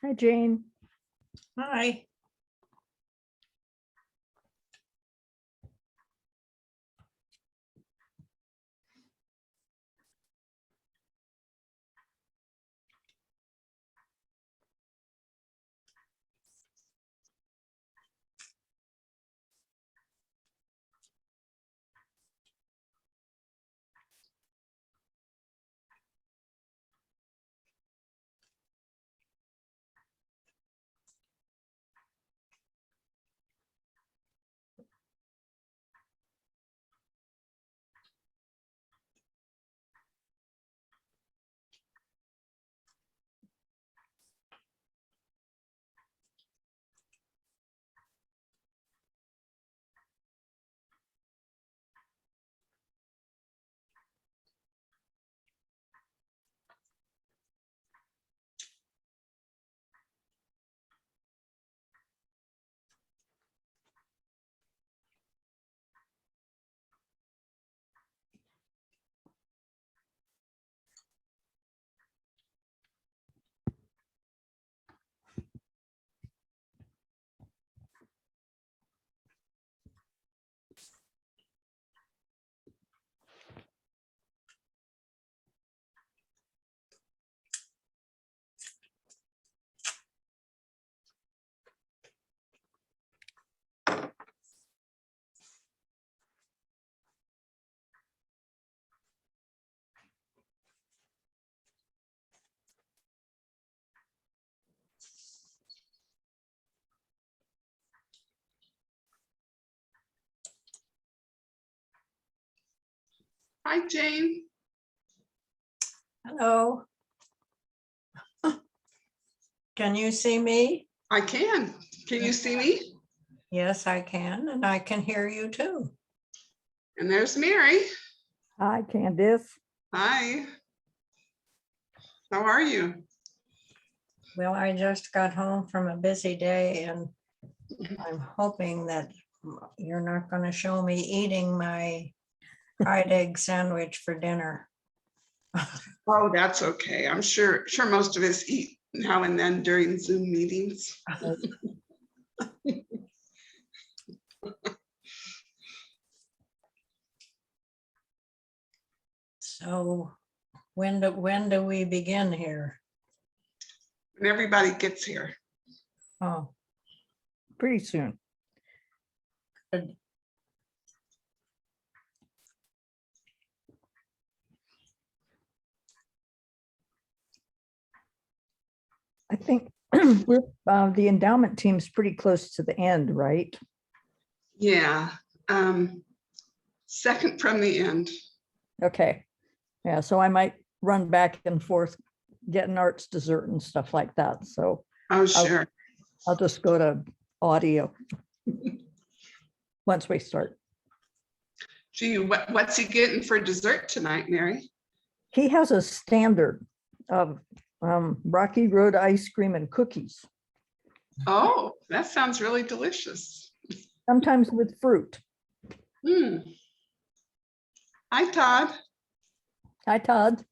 Hi, Jane. Hi. Hi, Jane. Hello. Can you see me? I can. Can you see me? Yes, I can, and I can hear you too. And there's Mary. Hi, Candice. Hi. How are you? Well, I just got home from a busy day and I'm hoping that you're not going to show me eating my fried egg sandwich for dinner. Oh, that's okay. I'm sure most of us eat now and then during Zoom meetings. So when do we begin here? When everybody gets here. Oh, Pretty soon. good. I think we're the endowment team's pretty close to the end, right? Yeah. Second from the end. Okay. Yeah, so I might run back and forth getting Art's dessert and stuff like that. So Oh, sure. I'll just go to audio once we start. Gee, what's he getting for dessert tonight, Mary? He has a standard of Rocky Road ice cream and cookies, Oh, that sounds really delicious. sometimes with fruit. Hmm. Hi, Todd. Hi, Todd.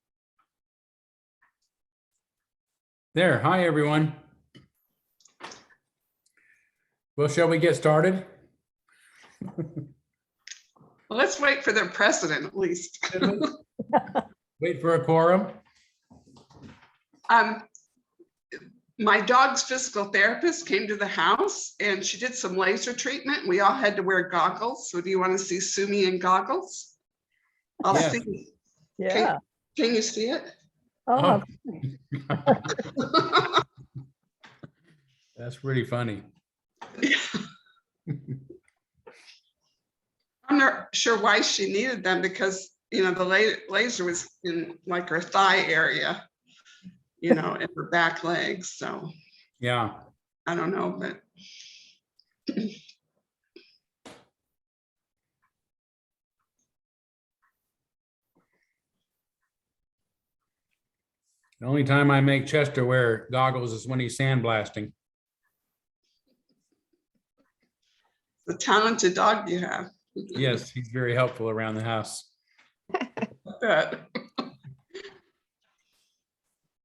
There, hi everyone. Well, shall we get started? Well, let's wait for their president at least. Wait for a quorum. My dog's physical therapist came to the house and she did some laser treatment. We all had to wear goggles. So do you want to see Sumi in goggles? I'll Yes. see. Yeah. Can you see it? Oh, That's pretty funny. I'm not sure why she needed them because, you know, the laser was in like her thigh area, you know, in her back legs. So Yeah. I don't know, but The only time I make Chester wear goggles is when he's sandblasting. the talented dog you have. Yes, he's very helpful around the house. Good.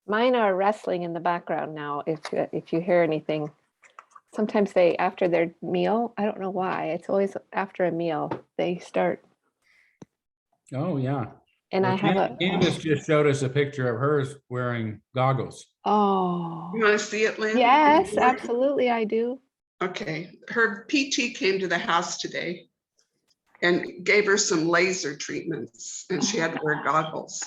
Mine are wrestling in the background now. If you hear anything, sometimes they, after their meal, I don't know why, it's always after a meal, they start. Oh, yeah. And I have a, Candace just showed us a picture of hers wearing goggles. oh, You want to see it, Lynn? yes, absolutely, I do. Okay, her PT came to the house today and gave her some laser treatments and she had to wear goggles.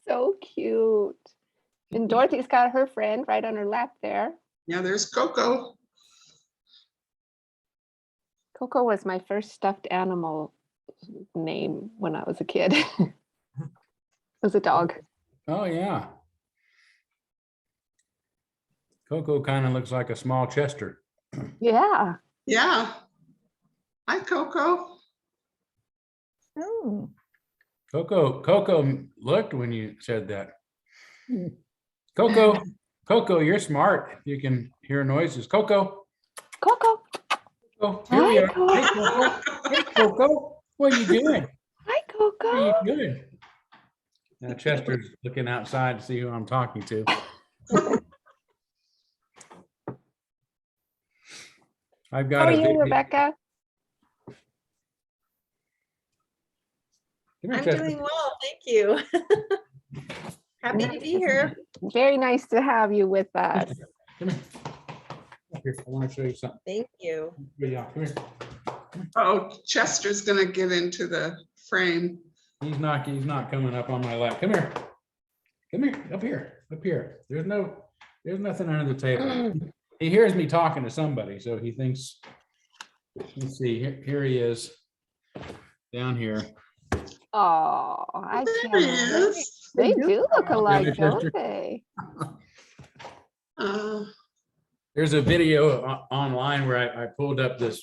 So cute. And Dorothy's got her friend right on her lap there. Yeah, there's Coco. Coco was my first stuffed animal name when I was a kid. It was a dog. Oh, yeah. Coco kind of looks like a small Chester. Yeah. Yeah. Hi, Coco. Oh, Coco looked when you said that. Hmm. Coco, you're smart. You can hear noises. Coco. Coco. Oh, here we Hi, are. Hey, Coco. Hey, Coco. What are you doing? Hi, What are you Coco. doing? Now Chester's looking outside to see who I'm talking to. I've How got are a you, video. Rebecca? Come here, I'm Chester. doing well, thank you. Happy to be here. Very nice to have you with us. Come here. Up here. I want to show you something. Thank you. Yeah, come here. Oh, Chester's gonna get into the frame. He's not coming up on my lap. Come here. Come here, up here. There's nothing under the table. He hears me talking to somebody, so he thinks, let's see, here he is, down here. Oh, I There can't he believe is. they do look alike, Chester. don't they? Uh, There's a video online where I pulled up this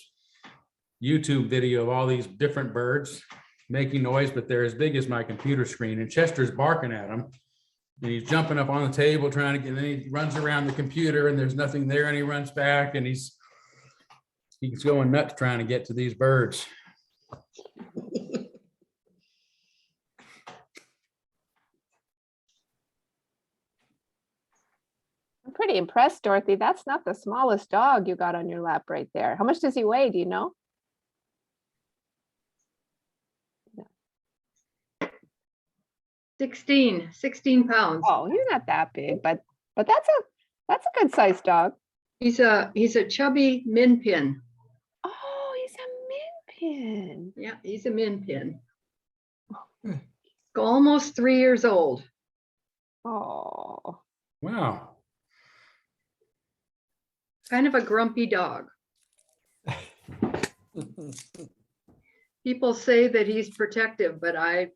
YouTube video of all these different birds making noise, but they're as big as my computer screen, and Chester's barking at them. And he's jumping up on the table trying to get, and then he runs around the computer and there's nothing there, and he runs back and he's going nuts trying to get to these birds. I'm pretty impressed, Dorothy. That's not the smallest dog you got on your lap right there. How much does he weigh? Do you know? 16 pounds. Oh, you're not that big, but that's a good sized dog. He's a chubby min pin. Oh, he's a min pin. Yeah, he's a min pin. Almost 3 years old. Oh, Wow. Kind of a grumpy dog. People say that he's protective, but I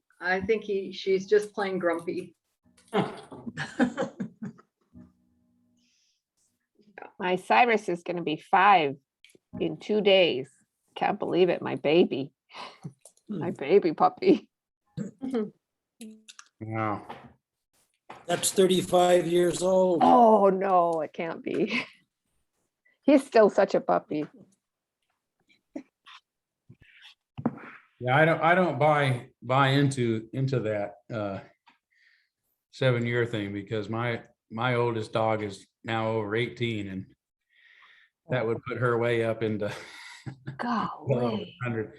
think she's just plain grumpy. my Cyrus is going to be 5 in 2 days. Can't believe it. My baby puppy. Wow. That's 35 years old. Oh no, it can't be. He's still such a puppy. Yeah, I don't buy into that 7-year thing, because my oldest dog is now over 18, and that would put her way up into Golly, 100.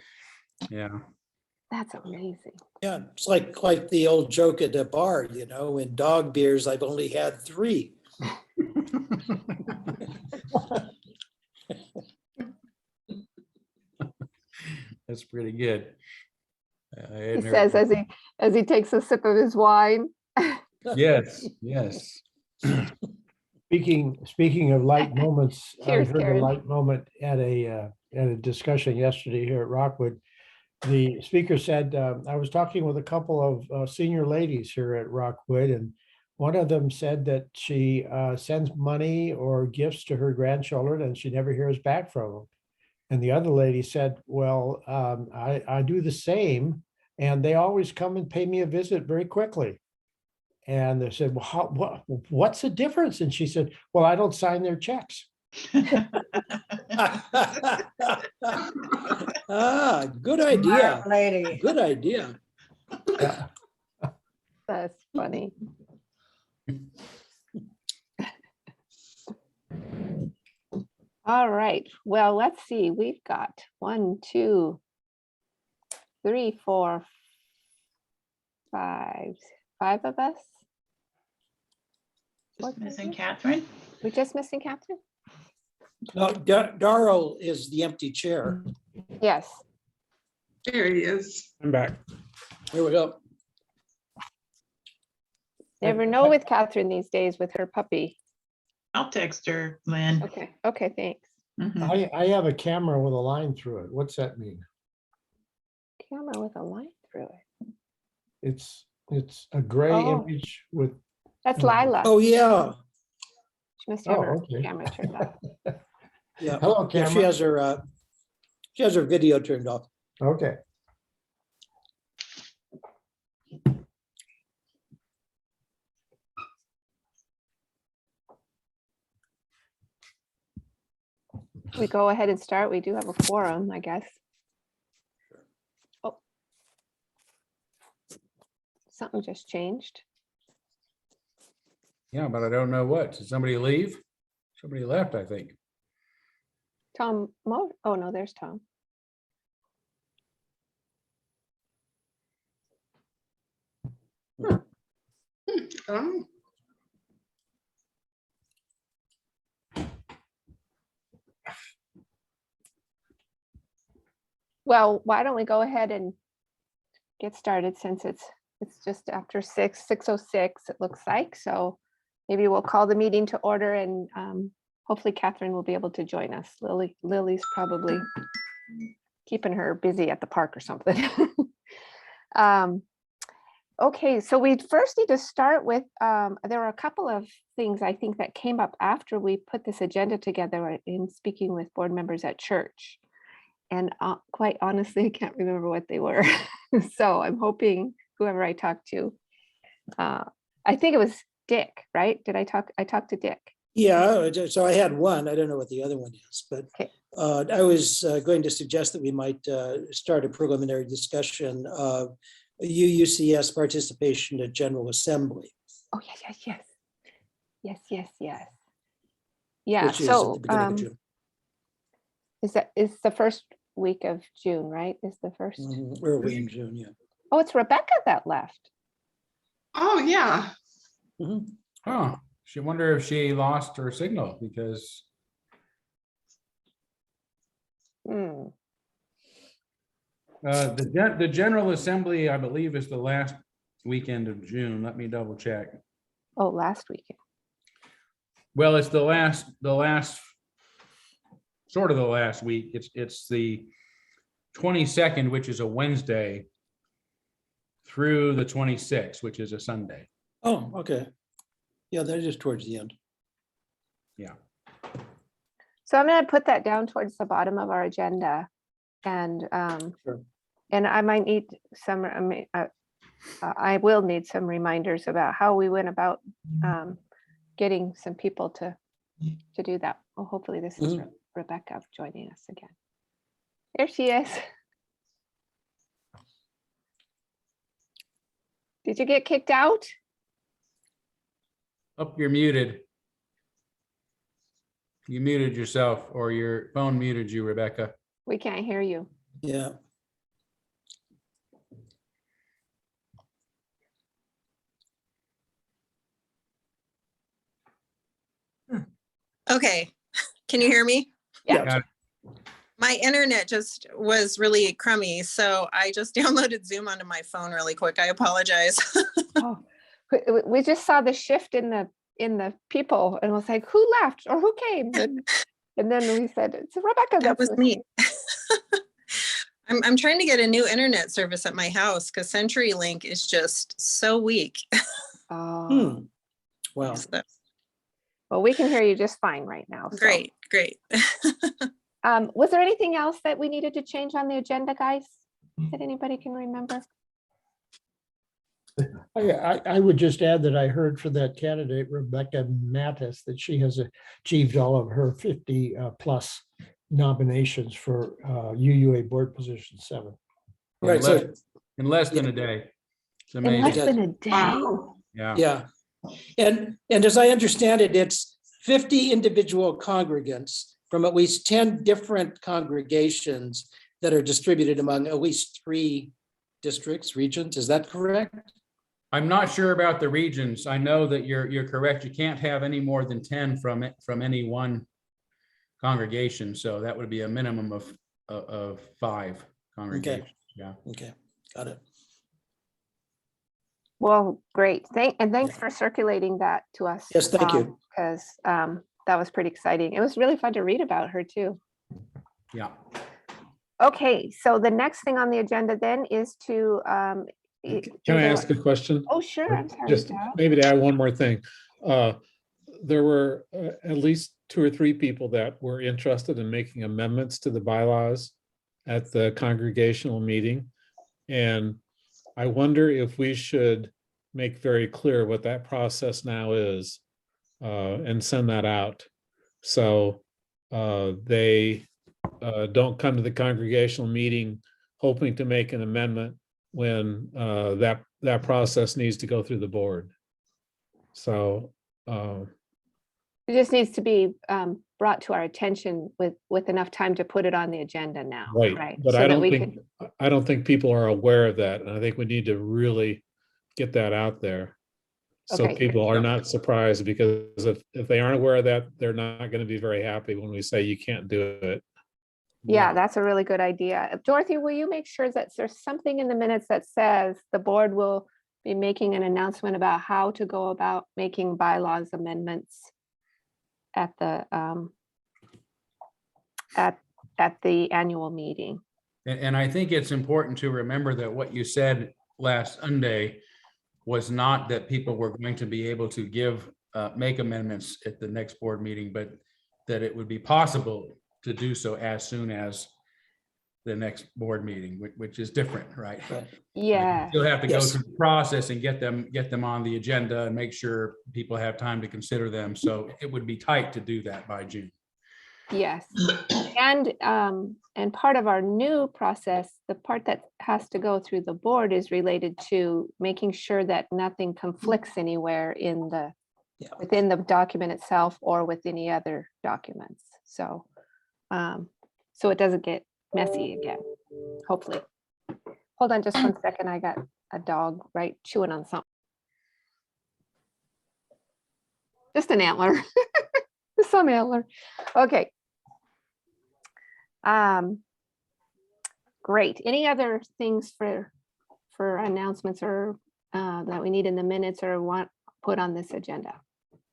Yeah. that's amazing. Yeah, it's like the old joke at the bar, in dog beers, I've only had 3. That's pretty good. I He hadn't says heard- as he takes a sip of his wine. Yes, yes. Speaking of light moments, I Cheers, heard a Karen. light moment at a discussion yesterday here at Rockwood. The speaker said, I was talking with a couple of senior ladies here at Rockwood, and one of them said that she sends money or gifts to her grandchildren and she never hears back from them. And the other lady said, well, I do the same, and they always come and pay me a visit very quickly. And they said, well, what's the difference? And she said, well, I don't sign their checks. Good idea. Smart lady. Good idea. Yeah. That's funny. All right, well, let's see, we've got 1, 2, 3, 4, 5 of us. Just missing Catherine. We're just missing Catherine? No, Darrell is the empty chair. Yes. There he is. I'm back. Here we go. Never know with Catherine these days with her puppy. I'll text her, Lynn. Okay, thanks. Mhm. I have a camera with a line through it. What's that mean? Camera with a line through it. It's a gray Oh. image with, That's Oh. Lila. Oh, yeah. She must have Oh, her okay. camera turned off. Yeah. hello, Yeah, she camera. has her video turned off. Okay. We go ahead and start. We do have a quorum, I guess. Oh. Something just changed. Yeah, but I don't know what. Did somebody leave? Somebody left, I think. Tom, oh no, there's Tom. Oh, Well, why don't we go ahead and get started since it's just after 6:06, it looks like. So maybe we'll call the meeting to order and hopefully Catherine will be able to join us. Lily's probably keeping her busy at the park or something. Okay, so we first need to start with, there were a couple of things I think that came up after we put this agenda together in speaking with board members at church. And quite honestly, I can't remember what they were. So I'm hoping whoever I talked to, I think it was Dick, right? I talked to Dick. Yeah, so I had one. I don't know what the other one is, but Okay. I was going to suggest that we might start a preliminary discussion of UUCS participation at General Assembly, Oh, yes. Yeah, which is at so the beginning of June. is the first week of June, right? Is the first? Early in June, yeah. Oh, it's Rebecca that left. oh, yeah. Oh, she wonder if she lost her signal because Hmm. the General Assembly, I believe, is the last weekend of June. Let me double check. Oh, last weekend. Well, it's the last, sort of the last week. It's the 22nd, which is a Wednesday, through the 26th, which is a Sunday. Oh, okay. Yeah, that is towards the end. Yeah. So I'm going to put that down towards the bottom of our agenda, and Sure. and I might need some. I will need some reminders about how we went about getting some people to do that. Well, hopefully this is Rebecca joining us again. There she is. Did you get kicked out? Oh, you're muted. You muted yourself, or your phone muted you, Rebecca. We can't hear you. Yeah. Okay, can you hear me? Yeah. Got it. My internet just was really crummy, so I just downloaded Zoom onto my phone really quick. I apologize. Oh, we just saw the shift in the people and was like, who left or who came? And then we said, it's Rebecca. That was who me. came." I'm trying to get a new internet service at my house because CenturyLink is just so weak. Oh, Wow. So, well, we can hear you just fine right now. so. great. Was there anything else that we needed to change on the agenda, guys? That anybody can remember? I would just add that I heard for that candidate, Rebecca Mattis, that she has achieved all of her 50 plus nominations for UUA board position 7. Right. So In less than a day. It's In less amazing. than a day. Wow. Yeah. Yeah. And as I understand it, it's 50 individual congregants from at least 10 different congregations that are distributed among at least 3 districts, regions. Is that correct? I'm not sure about the regions. I know that you're correct. You can't have any more than 10 from any one congregation. So that would be a minimum of 5 congregations. Yeah. Okay, got it. Well, great. Thanks for circulating that to us. Yes, thank you. Because that was pretty exciting. It was really fun to read about her too. Yeah. Okay, so the next thing on the agenda then is to. Can I ask a question? Oh, sure. I'm sorry. Just Dow. maybe to add one more thing. There were at least 2 or 3 people that were interested in making amendments to the bylaws at the congregational meeting. And I wonder if we should make very clear what that process now is and send that out. So they don't come to the congregational meeting hoping to make an amendment when that process needs to go through the board. So It just needs to be brought to our attention with enough time to put it on the agenda now. right, but So I that don't we think I don't think people are aware of that, and I think we need to really get that out there so Okay. people are not surprised, because if they aren't aware of that, they're not going to be very happy when we say you can't do it. Yeah, that's a really good idea. Dorothy, will you make sure that there's something in the minutes that says the board will be making an announcement about how to go about making bylaws amendments at the at the annual meeting? And I think it's important to remember that what you said last Sunday was not that people were going to be able to make amendments at the next board meeting, but that it would be possible to do so as soon as the next board meeting, which is different, right? Yeah. You'll have to go Yes. through the process and get them on the agenda and make sure people have time to consider them. So it would be tight to do that by June. Yes. And part of our new process, the part that has to go through the board is related to making sure that nothing conflicts anywhere in the within the document itself or with any other documents. So so it doesn't get messy again, hopefully. Hold on just 1 second. I got a dog chewing on something. Just an antler. Some antler. Okay. Great. Any other things for announcements or that we need in the minutes or want put on this agenda?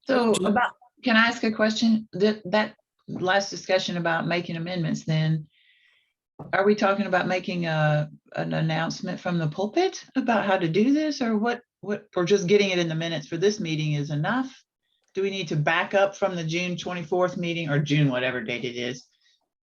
So can I ask a question? That last discussion about making amendments, then are we talking about making an announcement from the pulpit about how to do this, or what, or just getting it in the minutes for this meeting is enough? Do we need to back up from the June 24th meeting, or June, whatever date it is,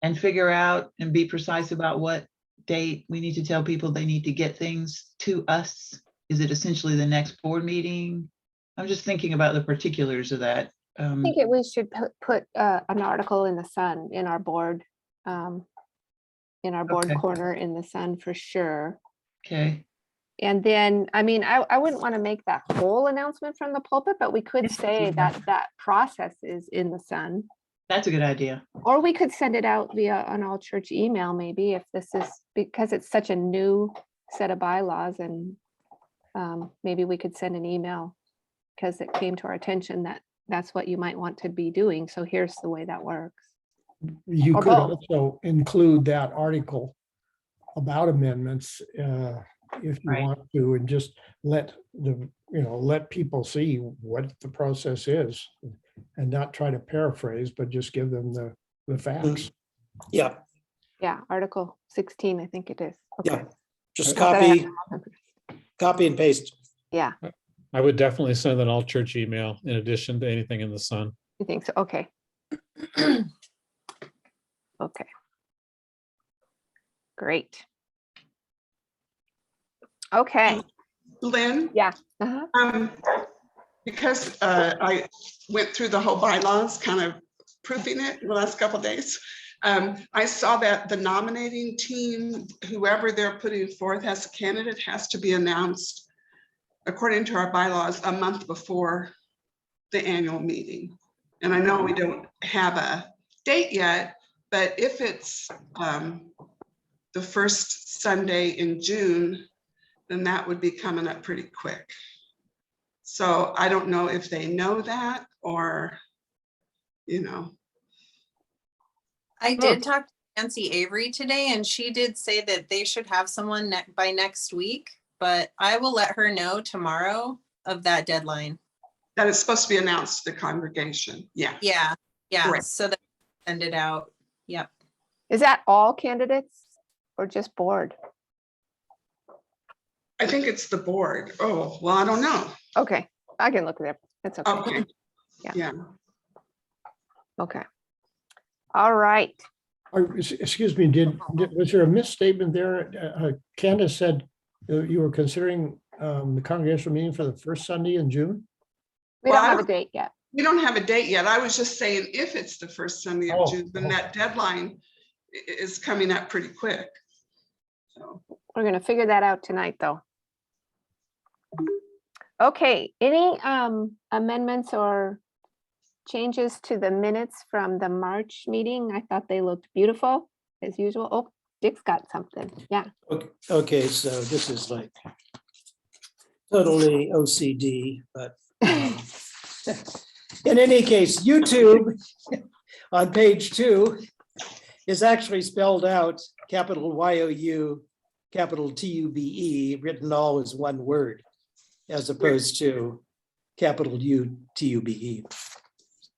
and figure out and be precise about what date we need to tell people they need to get things to us? Is it essentially the next board meeting? I'm just thinking about the particulars of that. I think we should put an article in the Sun in our board Okay. corner in the Sun for sure. Okay. And then, I mean, I wouldn't want to make that whole announcement from the pulpit, but we could say that that process is in the Sun. That's a good idea. Or we could send it out via an all church email, maybe, if this is, because it's such a new set of bylaws, and maybe we could send an email because it came to our attention that that's what you might want to be doing. So here's the way that works. You Or could both. also include that article about amendments if you Right. want to, and just let let people see what the process is, and not try to paraphrase, but just give them the facts. Yeah, Yeah, Article 16, I think it is. Yeah. Okay. just Not that I have copy and paste. Yeah, I would definitely send an all church email in addition to anything in the Sun. you think so? Okay. Okay. Great. Okay. Lynn? Yeah. Uh-huh. Because I went through the whole bylaws, kind of proofing it the last couple of days. I saw that the nominating team, whoever they're putting forth as a candidate, has to be announced according to our bylaws, a month before the annual meeting. And I know we don't have a date yet, but if it's the first Sunday in June, then that would be coming up pretty quick. So I don't know if they know that or, you know. I did talk to Nancy Avery today, and she did say that they should have someone by next week, but I will let her know tomorrow of that deadline. That is supposed to be announced to the congregation. Yeah. Yeah, Correct. so that send it out. Yep. Is that all candidates or just board? I think it's the board. Oh, well, I don't know. Okay, I can look it up. It's okay. Okay. Yeah. Yeah. Okay. All right. Excuse me, was there a misstatement there? Candace said you were considering the congregational meeting for the first Sunday in June? We Well, don't I have a date yet. We don't have a date yet. I was just saying if it's the first Sunday of Oh, June, then that deadline is coming up pretty quick. So, We're going to figure that out tonight, though. Okay, any amendments or changes to the minutes from the March meeting? I thought they looked beautiful as usual. Oh, Dick's got something. Yeah. Okay, so this is like totally OCD, but in any case, YouTube on page 2 is actually spelled out capital Y-O-U, capital T-U-B-E, written all as one word, as opposed to capital U-T-U-B-E.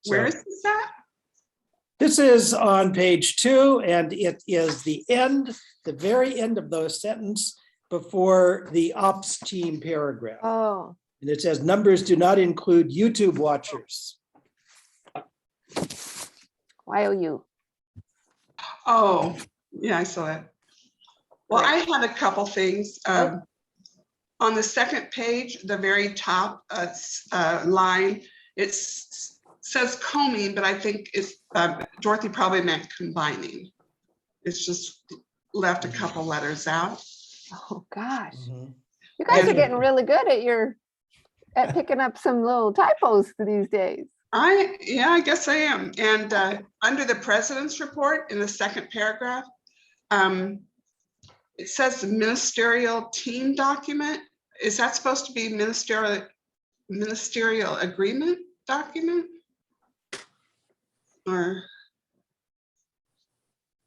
where is this at? This is on page 2, and it is the very end of the sentence before the ops team paragraph. Oh, And it says numbers do not include YouTube watchers. YOU. Oh, yeah, I saw it. Well, I had a couple things. On the second page, the very top line, it says combing, but I think it's Dorothy probably meant combining. It's just left a couple letters out. Oh, gosh. Mhm. You guys are And- getting really good at picking up some little typos these days. Yeah, I guess I am. And under the president's report in the second paragraph, it says the ministerial team document. Is that supposed to be ministerial agreement document? Or,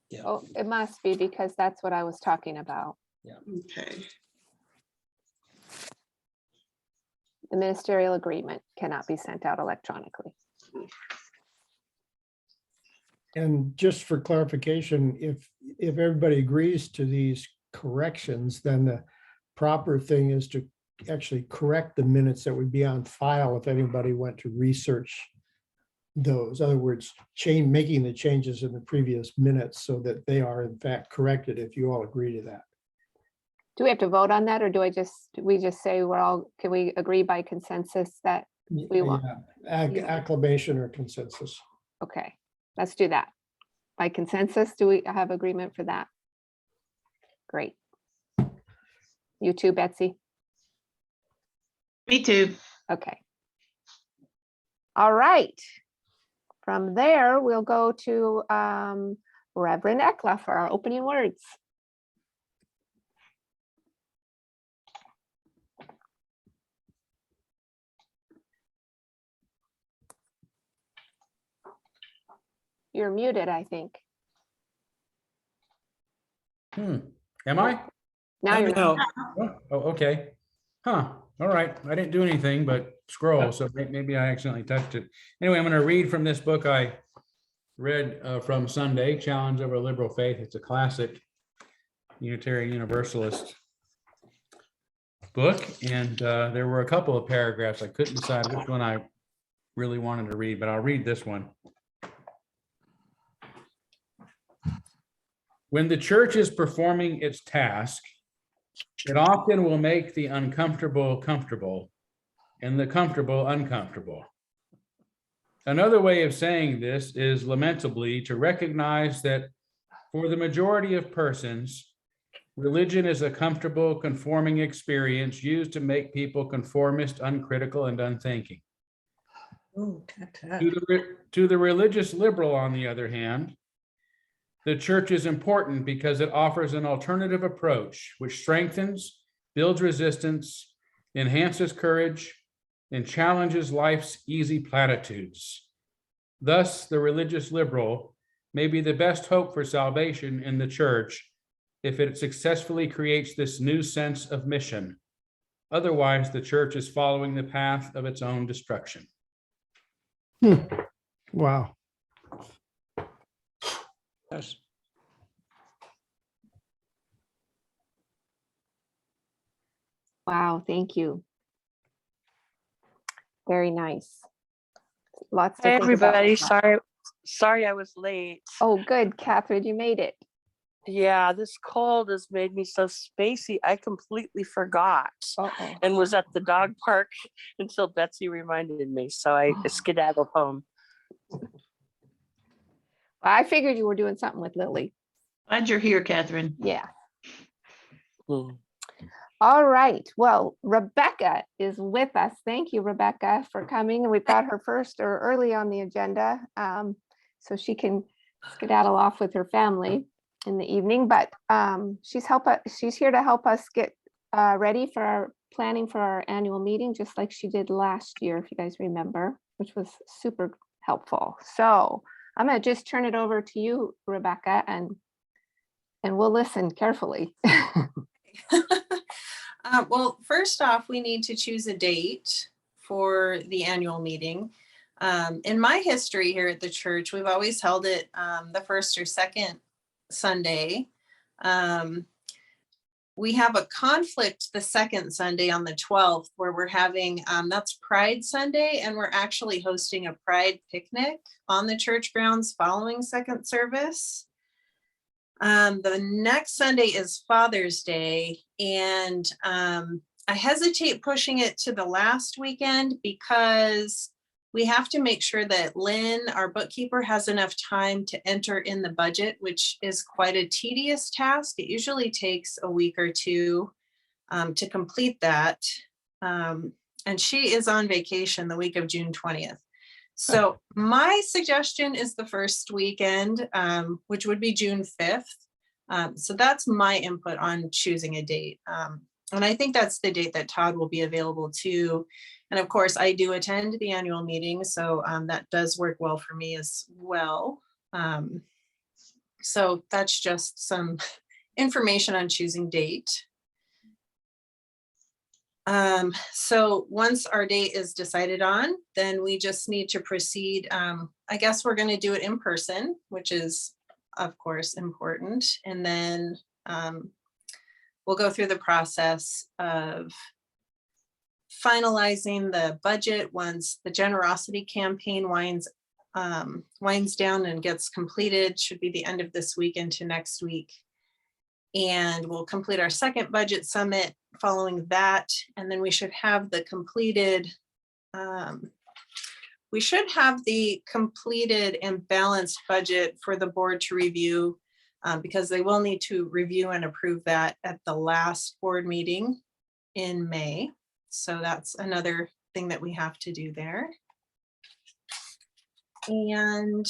Yeah. Oh, it must be because that's what I was talking about. okay. The ministerial agreement cannot be sent out electronically. And just for clarification, if everybody agrees to these corrections, then the proper thing is to actually correct the minutes that would be on file if anybody went to research those. In other words, making the changes in the previous minutes so that they are in fact corrected if you all agree to that. Do we have to vote on that, or do we just say can we agree by consensus that we want? Yeah, acclamation or consensus. Okay, let's do that. By consensus, do we have agreement for that? Great. You too, Betsy? Me too. Okay. All right. From there, we'll go to Reverend Ekla for our opening words. You're muted, I think. Am I? Now you're not. Oh, okay. Huh, all right. I didn't do anything but scroll, so maybe I accidentally touched it. Anyway, I'm going to read from this book I read from Sunday, Challenge Over Liberal Faith. It's a classic Unitarian Universalist book, and there were a couple of paragraphs I couldn't decide which one I really wanted to read, but I'll read this one. When the church is performing its task, it often will make the uncomfortable comfortable and the comfortable uncomfortable. Another way of saying this is lamentably to recognize that for the majority of persons, Religion is a comfortable, conforming experience used to make people conformist, uncritical, and unthinking. Ooh, tut, tut. To the religious liberal, on the other hand, the church is important because it offers an alternative approach which strengthens, builds resistance, enhances courage, and challenges life's easy platitudes. Thus, the religious liberal may be the best hope for salvation in the church if it successfully creates this new sense of mission. Otherwise, the church is following the path of its own destruction. Wow. Yes. Wow, thank you. Very nice. Lots to Hi, think about. everybody. Sorry I was late. Oh, good, Catherine, you made it. Yeah, this cold has made me so spacey. I completely forgot Uh-oh. and was at the dog park until Betsy reminded me. So I skedaddled home. I figured you were doing something with Lily. Glad you're here, Catherine. Yeah. Hmm. All right. Well, Rebecca is with us. Thank you, Rebecca, for coming. And we've got her first or early on the agenda, so she can skedaddle off with her family in the evening. But she's here to help us get ready for our planning for our annual meeting, just like she did last year, if you guys remember, which was super helpful. So I'm going to just turn it over to you, Rebecca, and we'll listen carefully. Well, first off, we need to choose a date for the annual meeting. In my history here at the church, we've always held it the first or second Sunday. We have a conflict the second Sunday on the 12th where we're having, that's Pride Sunday, and we're actually hosting a Pride picnic on the church grounds following second service. The next Sunday is Father's Day, and I hesitate pushing it to the last weekend because we have to make sure that Lynn, our bookkeeper, has enough time to enter in the budget, which is quite a tedious task. It usually takes a week or two to complete that. And she is on vacation the week of June 20th. So my suggestion is the first weekend, which would be June 5th. So that's my input on choosing a date. And I think that's the date that Todd will be available too. And of course, I do attend the annual meeting, so that does work well for me as well. So that's just some information on choosing date. So once our date is decided on, then we just need to proceed. I guess we're going to do it in person, which is of course important. And then we'll go through the process of finalizing the budget once the generosity campaign winds down and gets completed. Should be the end of this week into next week. And we'll complete our second budget summit following that. And then we should have the completed, and balanced budget for the board to review because they will need to review and approve that at the last board meeting in May. So that's another thing that we have to do there. And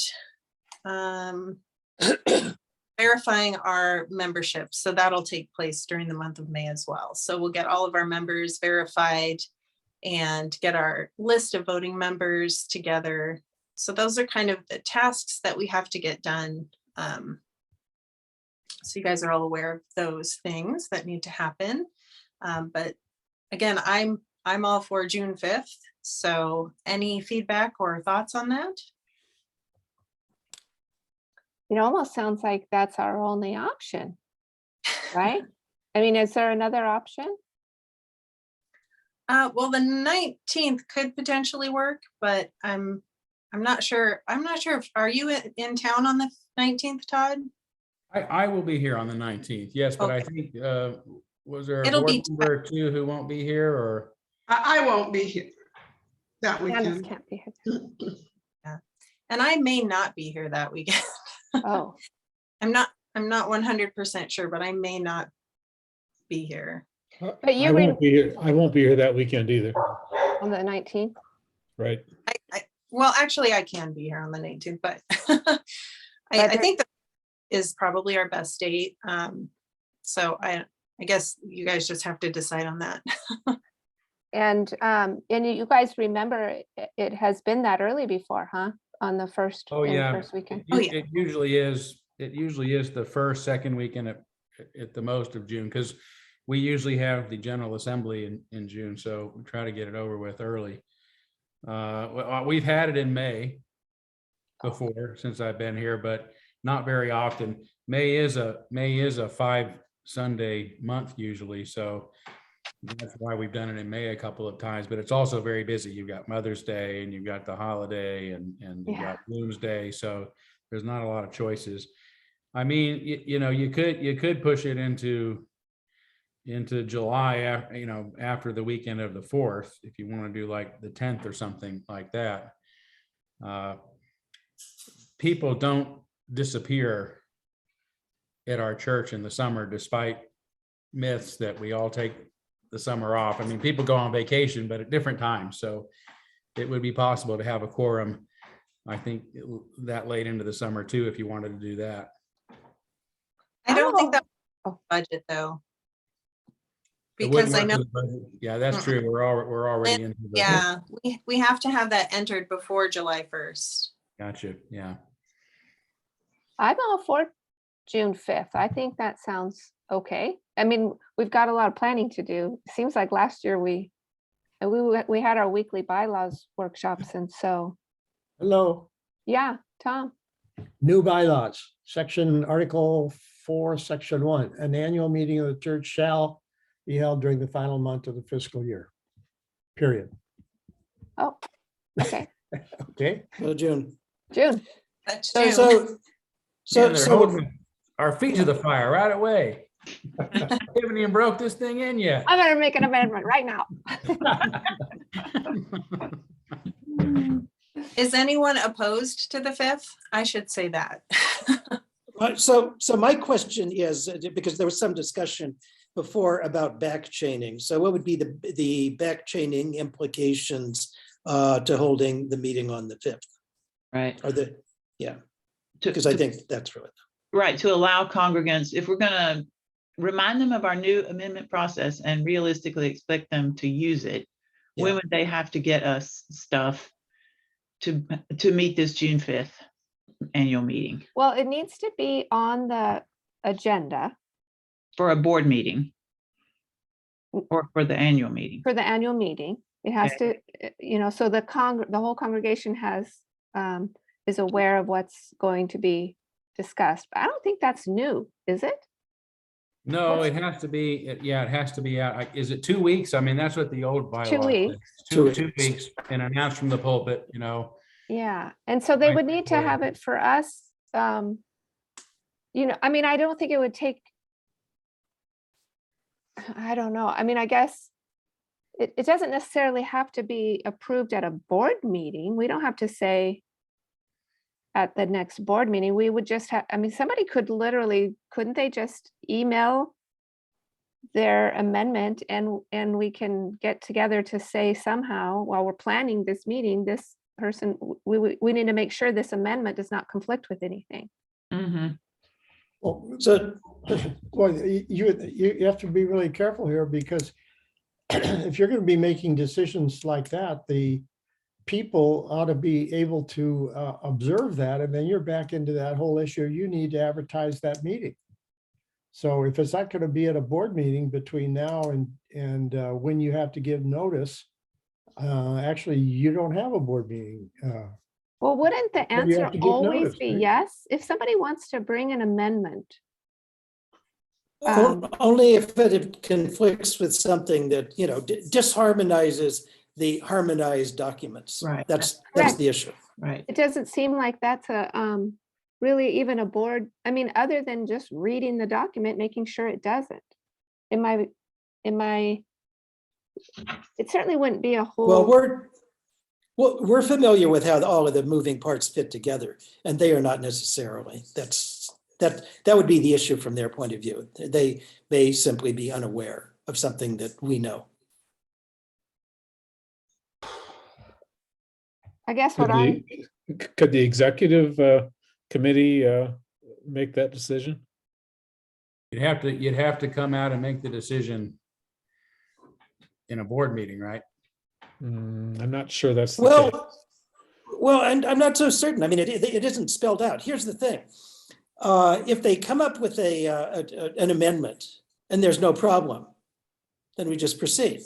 verifying our membership. So that'll take place during the month of May as well. So we'll get all of our members verified and get our list of voting members together. So those are kind of the tasks that we have to get done. So you guys are all aware of those things that need to happen. But again, I'm all for June 5th. So any feedback or thoughts on that? It almost sounds like that's our only option, right? I mean, is there another option? Well, the 19th could potentially work, but I'm not sure. I'm not sure are you in town on the 19th, Todd? I will be here on the 19th, yes, but Okay. I think, was there a It'll board be member or two who won't be here, or? I won't be here that Candace weekend. can't be here. Yeah. And I may not be here that weekend. Oh, I'm not 100% sure, but I may not be here. But you I were won't be here. I won't be here that weekend either. on the 19th. Right. Well, actually, I can be here on the 19th, but I there- think that is probably our best date. So I guess you guys just have to decide on that. And you guys remember it has been that early before, huh? On the first, Oh, in the yeah. first weekend. Oh, yeah. It usually is the first, second weekend at the most of June, because we usually have the General Assembly in June, so we try to get it over with early. We've had it in May before, since I've been here, but not very often. May is a 5 Sunday month usually, so that's why we've done it in May a couple of times, but it's also very busy. You've got Mother's Day and you've got the holiday and you've Yeah. got Bloomsday, so there's not a lot of choices. I mean, you could push it into July, after the weekend of the 4th, if you want to do like the 10th or something like that. People don't disappear at our church in the summer, despite myths that we all take the summer off. I mean, people go on vacation, but at different times. So it would be possible to have a quorum, I think, that late into the summer too, if you wanted to do that. I don't think that Oh. budget though. It wouldn't Because I work know, for the budget. Yeah, that's true. We're already into the. yeah, we have to have that entered before July 1st. Gotcha. Yeah. I'm all for June 5th. I think that sounds okay. I mean, we've got a lot of planning to do. Seems like last year we had our weekly bylaws workshops, and so, Hello, yeah, Tom. new bylaws, Article 4, Section 1. An annual meeting of the church shall be held during the final month of the fiscal year. Period. Oh, okay, Okay, Well, June. June. That's So, June. so, Man, they're so, holding our feet to the fire right away. Haven't even broke this thing in yet. I better make an amendment right now. Is anyone opposed to the 5th? I should say that. so my question is, because there was some discussion before about back chaining. So what would be the back chaining implications to holding the meeting on the 5th? Right. Because I think that's really. Right, to allow congregants, if we're gonna remind them of our new amendment process and realistically expect them to use it, when Yeah. would they have to get us stuff to meet this June 5th annual meeting Well, it needs to be on the agenda for a board meeting? Or for the annual meeting? for the annual meeting. It has to, so the whole congregation is aware of what's going to be discussed. But I don't think that's new, is it? No, it has to be, it has to be out. Is it 2 weeks? I mean, that's what the old bylaw. 2 weeks. Two 2 weeks and announced from the pulpit, Yeah, and so they I would think need to have it for us. I mean, I don't think it would take, I don't know. I mean, I guess it doesn't necessarily have to be approved at a board meeting. We don't have to say at the next board meeting. We would just have, I mean, somebody could literally, couldn't they just email their amendment and we can get together to say somehow, while we're planning this meeting, this person, we need to make sure this amendment does not conflict with anything. Mhm. well, So, well, you have to be really careful here, because if you're going to be making decisions like that, the people ought to be able to observe that, and then you're back into that whole issue. You need to advertise that meeting. So if it's not going to be at a board meeting between now and when you have to give notice, actually, you don't have a board meeting. Well, wouldn't the Well, you have answer to give always notice, be right? yes? If somebody wants to bring an amendment, only if it conflicts with something that, disharmonizes the harmonized documents. Right. That's Correct. the issue. Right. it doesn't seem like that's really even a board. I mean, other than just reading the document, making sure it doesn't. It certainly wouldn't be a Well, whole, we're familiar with how all of the moving parts fit together, and they are not necessarily. That's That would be the issue from their point of view. They may simply be unaware of something that we know. I guess what I'm, Could the executive committee make that decision? You'd have to come out and make the decision in a board meeting, right? I'm not sure that's the case. Well, and I'm not so certain. I mean, it isn't spelled out. Here's the thing. If they come up with an amendment and there's no problem, then we just proceed.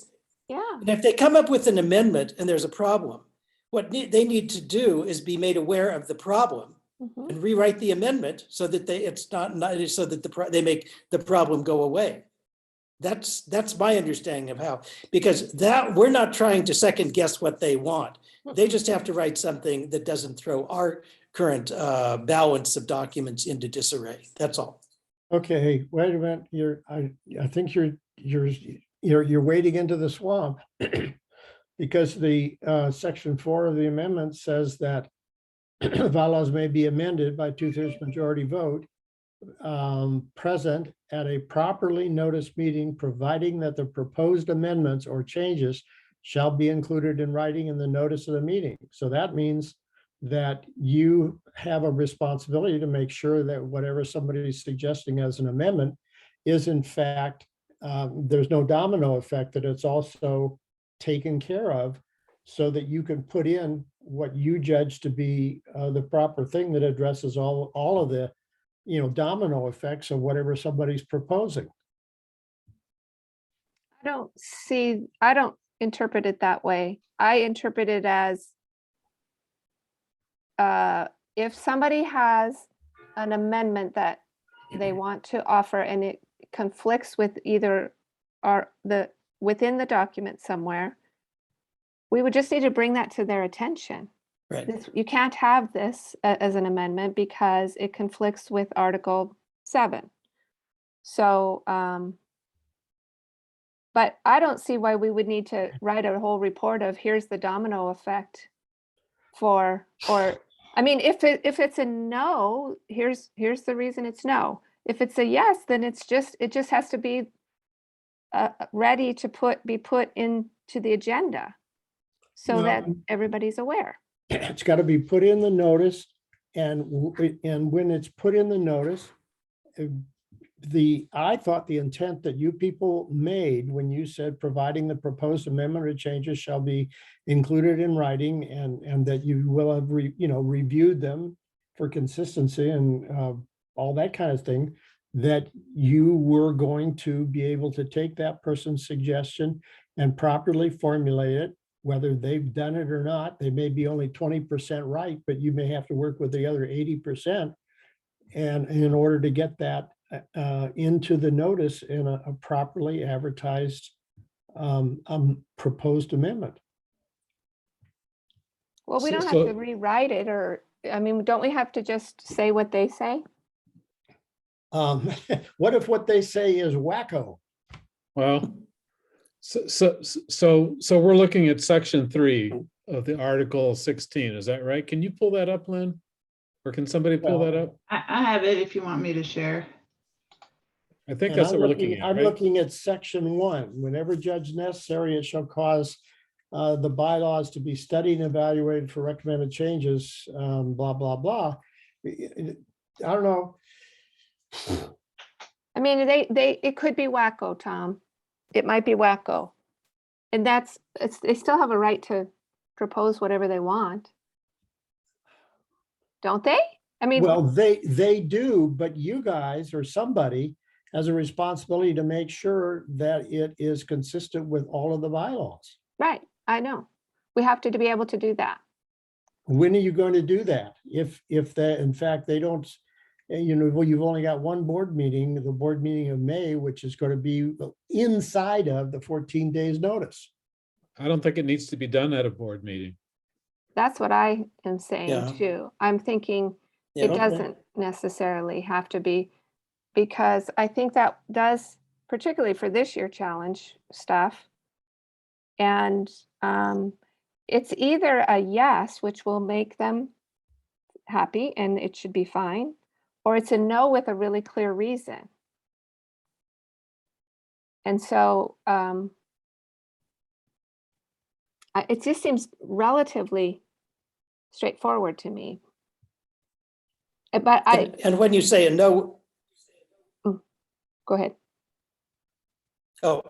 yeah, And if they come up with an amendment and there's a problem, what they need to do is be made aware of the problem mhm. and rewrite the amendment so that so that they make the problem go away. That's my understanding of how, because that we're not trying to second guess what they want. They just have to write something that doesn't throw our current balance of documents into disarray. That's all. Okay, wait a minute. I think you're wading into the swamp. Because the section 4 of the amendment says that bylaws may be amended by 2/3 majority vote present at a properly noticed meeting, providing that the proposed amendments or changes shall be included in writing in the notice of the meeting. So that means that you have a responsibility to make sure that whatever somebody is suggesting as an amendment is in fact, there's no domino effect, that it's also taken care of so that you can put in what you judge to be the proper thing that addresses all of the, domino effects of whatever somebody's proposing. I don't interpret it that way. I interpret it as if somebody has an amendment that they want to offer and it conflicts with either within the document somewhere, we would just need to bring that to their attention. Right. You can't have this as an amendment because it conflicts with Article 7. So, but I don't see why we would need to write a whole report of here's the domino effect or I mean, if it's a no, here's the reason it's no. If it's a yes, then it just has to be ready to be put into the agenda so that everybody's aware. It's got to be put in the notice, and when it's put in the notice, I thought the intent that you people made when you said providing the proposed amendment or changes shall be included in writing, and that you will have reviewed them for consistency and all that kind of thing, that you were going to be able to take that person's suggestion and properly formulate it. Whether they've done it or not, they may be only 20% right, but you may have to work with the other 80%. And in order to get that into the notice in a properly advertised proposed amendment. Well, we don't have to rewrite it, or, I mean, don't we have to just say what they say? What if what they say is wacko? Well, so we're looking at section 3 of the Article 16. Is that right? Can you pull that up, Lynn? Or can somebody pull that up? I have it if you want me to share. I think And that's what we're looking at, I'm right? looking at section 1. Whenever judged necessary, it shall cause the bylaws to be studied and evaluated for recommended changes, blah, blah, blah. I don't know. I mean, it could be wacko, Tom. It might be wacko. And they still have a right to propose whatever they want. Don't they? I mean, Well, they do, but you guys or somebody has a responsibility to make sure that it is consistent with all of the bylaws. right, I know. We have to be able to do that. When are you going to do that? If in fact, they don't, well, you've only got one board meeting, the board meeting of May, which is going to be inside of the 14 days notice. I don't think it needs to be done at a board meeting. That's what I am saying Yeah. too. I'm thinking Yeah, it okay. doesn't necessarily have to be, because I think that does, particularly for this year challenge stuff. And it's either a yes, which will make them happy and it should be fine, or it's a no with a really clear reason. And so it just seems relatively straightforward to me. But And when you say a no, go ahead. oh,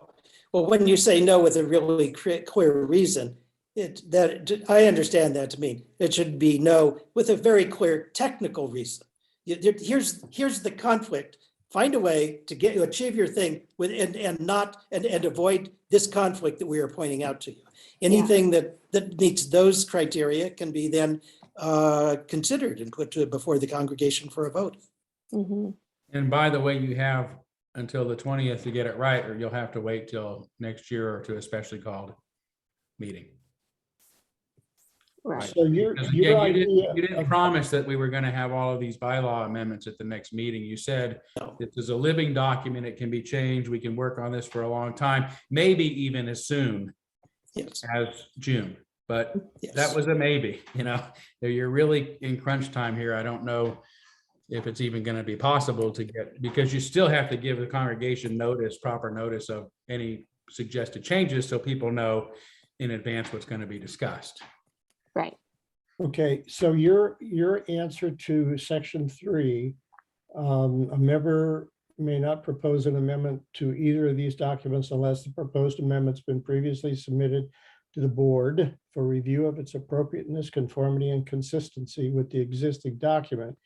well, when you say no with a really clear reason, I understand that to mean it should be no with a very clear technical reason. Here's the conflict. Find a way to achieve your thing with and avoid this conflict that we are pointing out to you. Anything that meets those criteria can be then considered and put before the congregation for a vote. Mm-hmm. And by the way, you have until the 20th to get it right, or you'll have to wait till next year or to a specially called meeting. Right. So Because your again, idea you didn't of- promise that we were going to have all of these bylaw amendments at the next meeting. You said this is a living document. It can be changed. We can work on this for a long time, maybe even as soon as June. But that was a maybe, you know, you're really in crunch time here. I don't know if it's even going to be possible to get, because you still have to give the congregation notice, proper notice of any suggested changes so people know in advance what's going to be discussed. Right. Okay, so your answer to section 3, a member may not propose an amendment to either of these documents unless the proposed amendment's been previously submitted to the board for review of its appropriateness, conformity, and consistency with the existing document.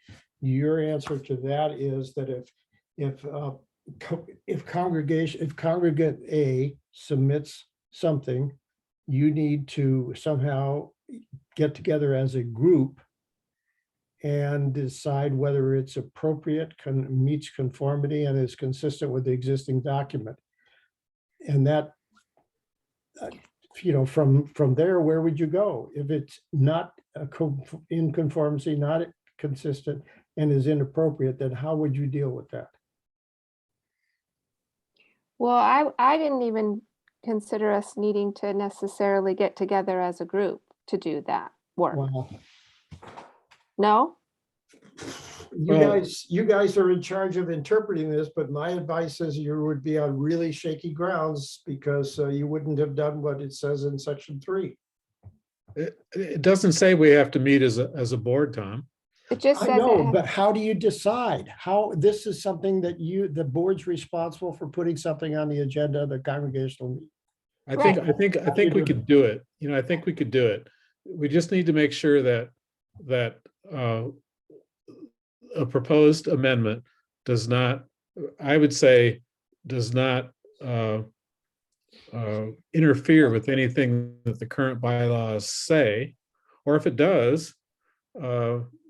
Your answer to that is that if congregate A submits something, you need to somehow get together as a group and decide whether it's appropriate, meets conformity, and is consistent with the existing document. And that, you know, from there, where would you go? If it's not in conformity, not consistent, and is inappropriate, then how would you deal with that? Well, I didn't even consider us needing to necessarily get together as a group to do that work. Wow. No? You guys are in charge of interpreting this, but my advice is you would be on really shaky grounds because you wouldn't have done what it says in section 3. It doesn't say we have to meet as a board, Tom. It just I says know, it but how do you decide? How, this is something that the board's responsible for putting something on the agenda of the congregational meeting. I think we could do it. You know, I think we could do it. We just need to make sure that a proposed amendment does not, I would say, does not interfere with anything that the current bylaws say, or if it does,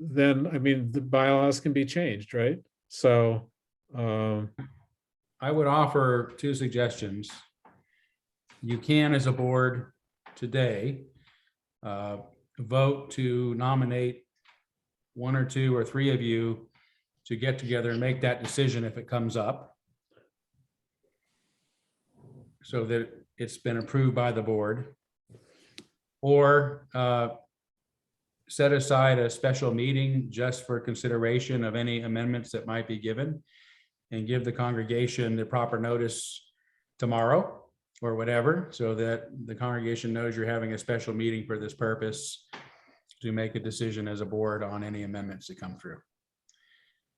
then, I mean, the bylaws can be changed, right? So I would offer 2 suggestions. You can, as a board today, vote to nominate 1 or 2 or 3 of you to get together and make that decision if it comes up, so that it's been approved by the board, or set aside a special meeting just for consideration of any amendments that might be given, and give the congregation the proper notice tomorrow or whatever, so that the congregation knows you're having a special meeting for this purpose to make a decision as a board on any amendments that come through.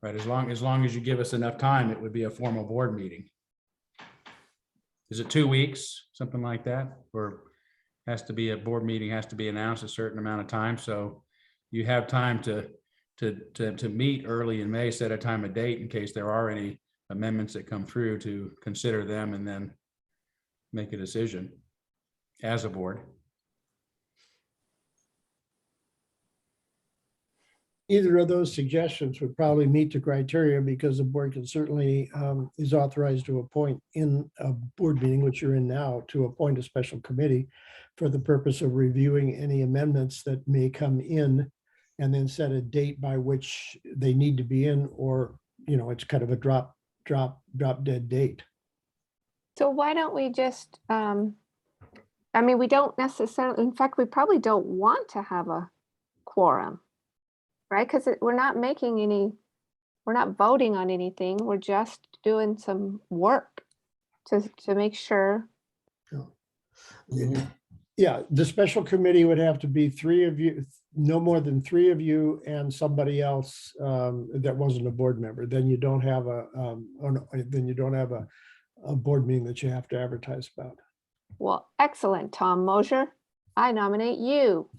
Right, as long as you give us enough time, it would be a formal board meeting. Is it 2 weeks, something like that? Or has to be a board meeting, has to be announced a certain amount of time, so you have time to meet early in May, set a time and date in case there are any amendments that come through, to consider them and then make a decision as a board. Either of those suggestions would probably meet the criteria, because the board can certainly is authorized to appoint in a board meeting, which you're in now, to appoint a special committee for the purpose of reviewing any amendments that may come in, and then set a date by which they need to be in, or, you know, it's kind of a drop dead date. So why don't we just, I mean, we don't necessarily, in fact, we probably don't want to have a quorum, right? Because we're not making any we're not voting on anything. We're just doing some work to make sure. Yeah, the special committee would have to be 3 of you, no more than 3 of you and somebody else that wasn't a board member. Then you don't have a board meeting that you have to advertise about. Well, excellent, Tom Mosher. I nominate you.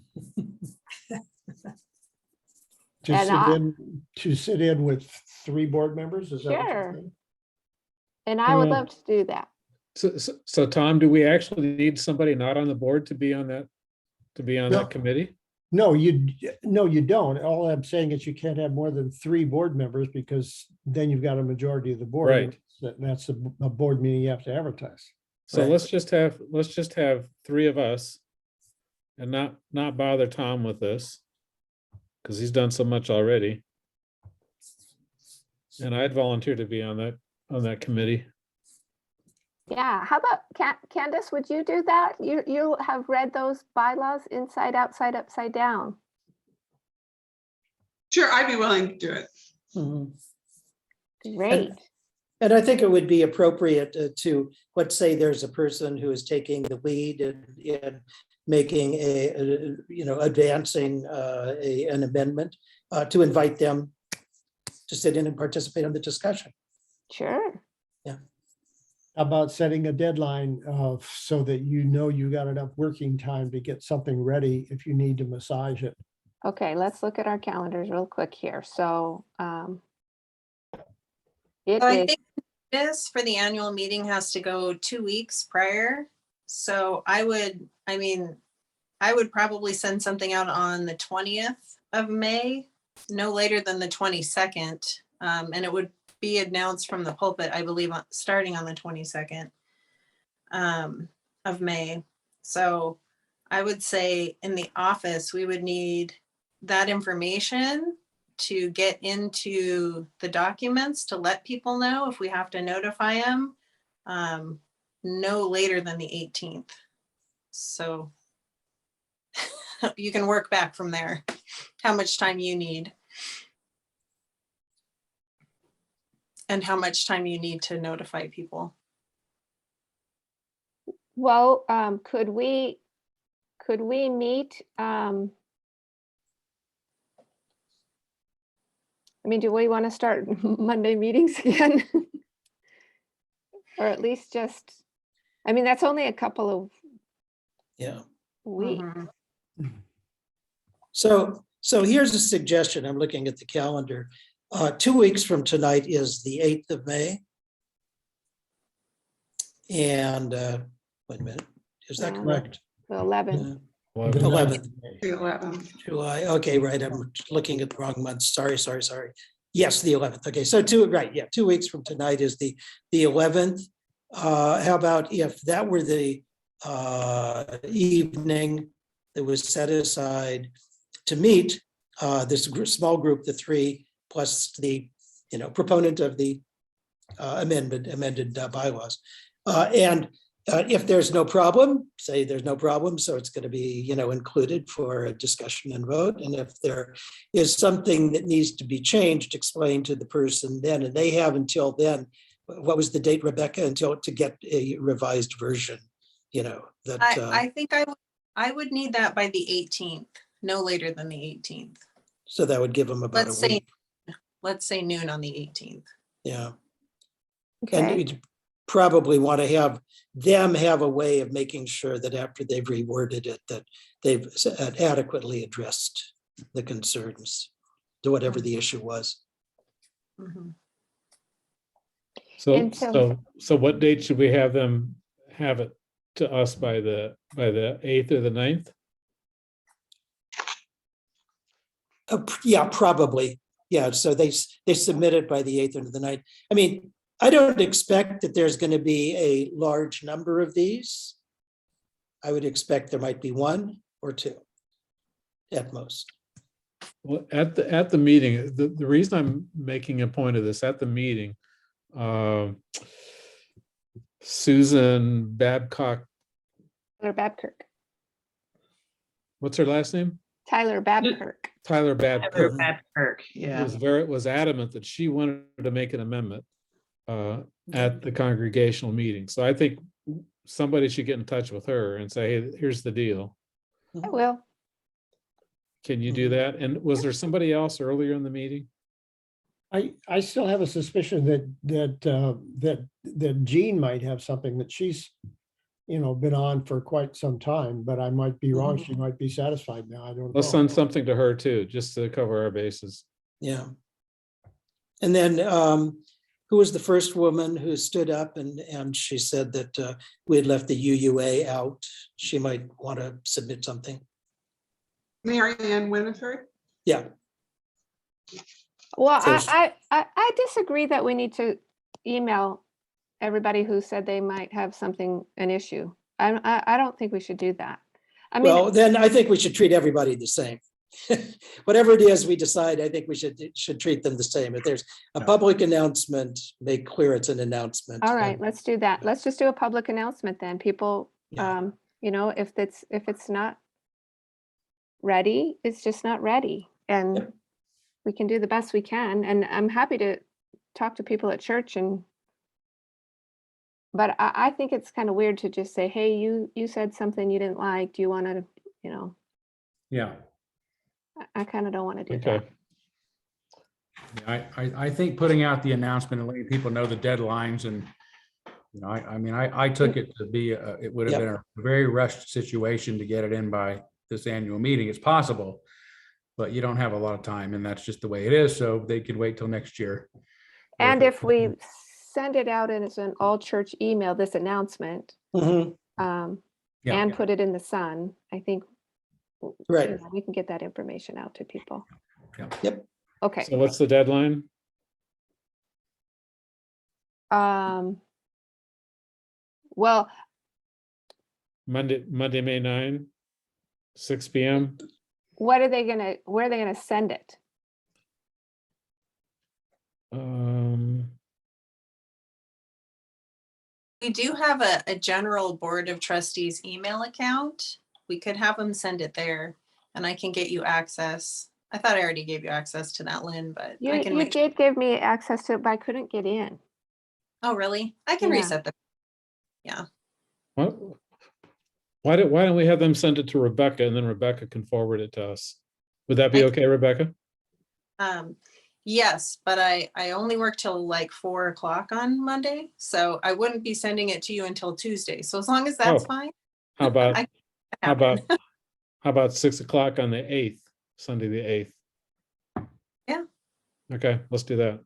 To And sit in with 3 board members, is that what you're Sure. saying? And I would Yeah. love to do that. So Tom, do we actually need somebody not on the board to be on that, No. committee? No, you don't. All I'm saying is you can't have more than 3 board members because then you've got a majority of the board. Right. That's a board meeting you have to advertise. So Right. let's just have 3 of us and not bother Tom with this because he's done so much already. And I'd volunteer to be on that committee. Yeah, how about Candace, would you do that? You have read those bylaws inside, outside, upside down. Sure, I'd be willing to do it. Mhm. Great. And I think it would be appropriate to, let's say there's a person who is taking the lead in making advancing an amendment, to invite them to sit in and participate in the discussion. Sure. How about setting a deadline so that you got enough working time to get something ready if you need to massage it? Okay, let's look at our calendars real quick here. So So it I is, think this for the annual meeting has to go 2 weeks prior. So I would probably send something out on the 20th of May, no later than the 22nd. And it would be announced from the pulpit, I believe, starting on the 22nd of May. So I would say in the office, we would need that information to get into the documents to let people know if we have to notify them no later than the 18th. So you can work back from there, how much time you need. And how much time you need to notify people. well, could we meet? Do we want to start Monday meetings again? Or at least just, that's only a couple of Yeah. weeks. Mhm. So here's a suggestion. I'm looking at the calendar. 2 weeks from tonight is the 8th of May. And wait a minute, is that Yeah. correct? The 11th. 11th. The 11th. July. Okay, right. I'm looking at the wrong month. Sorry. Yes, the 11th. Okay, so 2 weeks from tonight is the 11th. How about if that were the evening that was set aside to meet this small group, the 3 plus the proponent of the amended bylaws. And if there's no problem, say there's no problem, so it's going to be included for a discussion and vote. And if there is something that needs to be changed, explain to the person then, and they have until then. What was the date, Rebecca? Until to get a revised version, that. I think I would need that by the 18th, no later than the 18th. So that would give them about Let's a week. Let's say noon on the 18th. Yeah. Okay. And you'd probably want to have them have a way of making sure that after they've reworded it, that they've adequately addressed the concerns to whatever the issue was. Mhm. And so- So what date should we have them have it to us by the 8th or the 9th? Yeah, probably. Yeah, so they submit it by the 8th or the 9th. I don't expect that there's going to be a large number of these. I would expect there might be 1 or 2 at most. Well, at the meeting, the reason I'm making a point of this, at the meeting, Susan Babcock, Or Babkirk. what's her last name? Tyler Babkirk. Tyler Heather Badkirk Babkirk, yeah. was adamant that she wanted to make an amendment at the congregational meeting. So I think somebody should get in touch with her and say, hey, here's the deal. I will. Can you do that? And was there somebody else earlier in the meeting? I still have a suspicion that Jean might have something that she's, been on for quite some time, but I might be wrong. She might be satisfied now. I don't Let's know. send something to her too, just to cover our bases. Yeah. And then who was the first woman who stood up and she said that we had left the UUA out? She might want to submit something. Mary Ann Winifred. Yeah. Well, So- I disagree that we need to email everybody who said they might have an issue. I don't think we should do that. I mean, Well, then I think we should treat everybody the same. Whatever it is we decide, I think we should treat them the same. If there's a public announcement, make clear it's an announcement. all right, let's do that. Let's just do a public announcement then. People, Yeah. if it's not ready, it's just not ready. And Yep. we can do the best we can. And I'm happy to talk to people at church but I think it's kind of weird to just say, hey, you said something you didn't like. Do you want to, Yeah. I kind of don't want to do Okay. that. I think putting out the announcement and letting people know the deadlines and, I took it to be, it would have Yep. been a very rushed situation to get it in by this annual meeting. It's possible, but you don't have a lot of time and that's just the way it is. So they could wait till next year. And if we send it out as an all church email, this announcement, Mhm. Yeah. and put it in the Sun, I think Right. we can get that information out to people. Yeah. Yep. Okay. So what's the deadline? Well, Monday, May 9, 6 p.m. where are they gonna send it? We do have a general board of trustees email account. We could have them send it there and I can get you access. I thought I already gave you access to that, Lynn, but I can You make sure. did give me access to it, but I couldn't get in. Oh, really? I can Yeah. reset the. What? Why don't we have them send it to Rebecca and then Rebecca can forward it to us? Would that be I- okay, Rebecca? Yes, but I only work till like 4 o'clock on Monday, so I wouldn't be sending it to you until Tuesday. So as long as that's Oh. fine. How about, I- how about 6 o'clock on the 8th, Sunday, the 8th? Yeah. Okay, let's do that.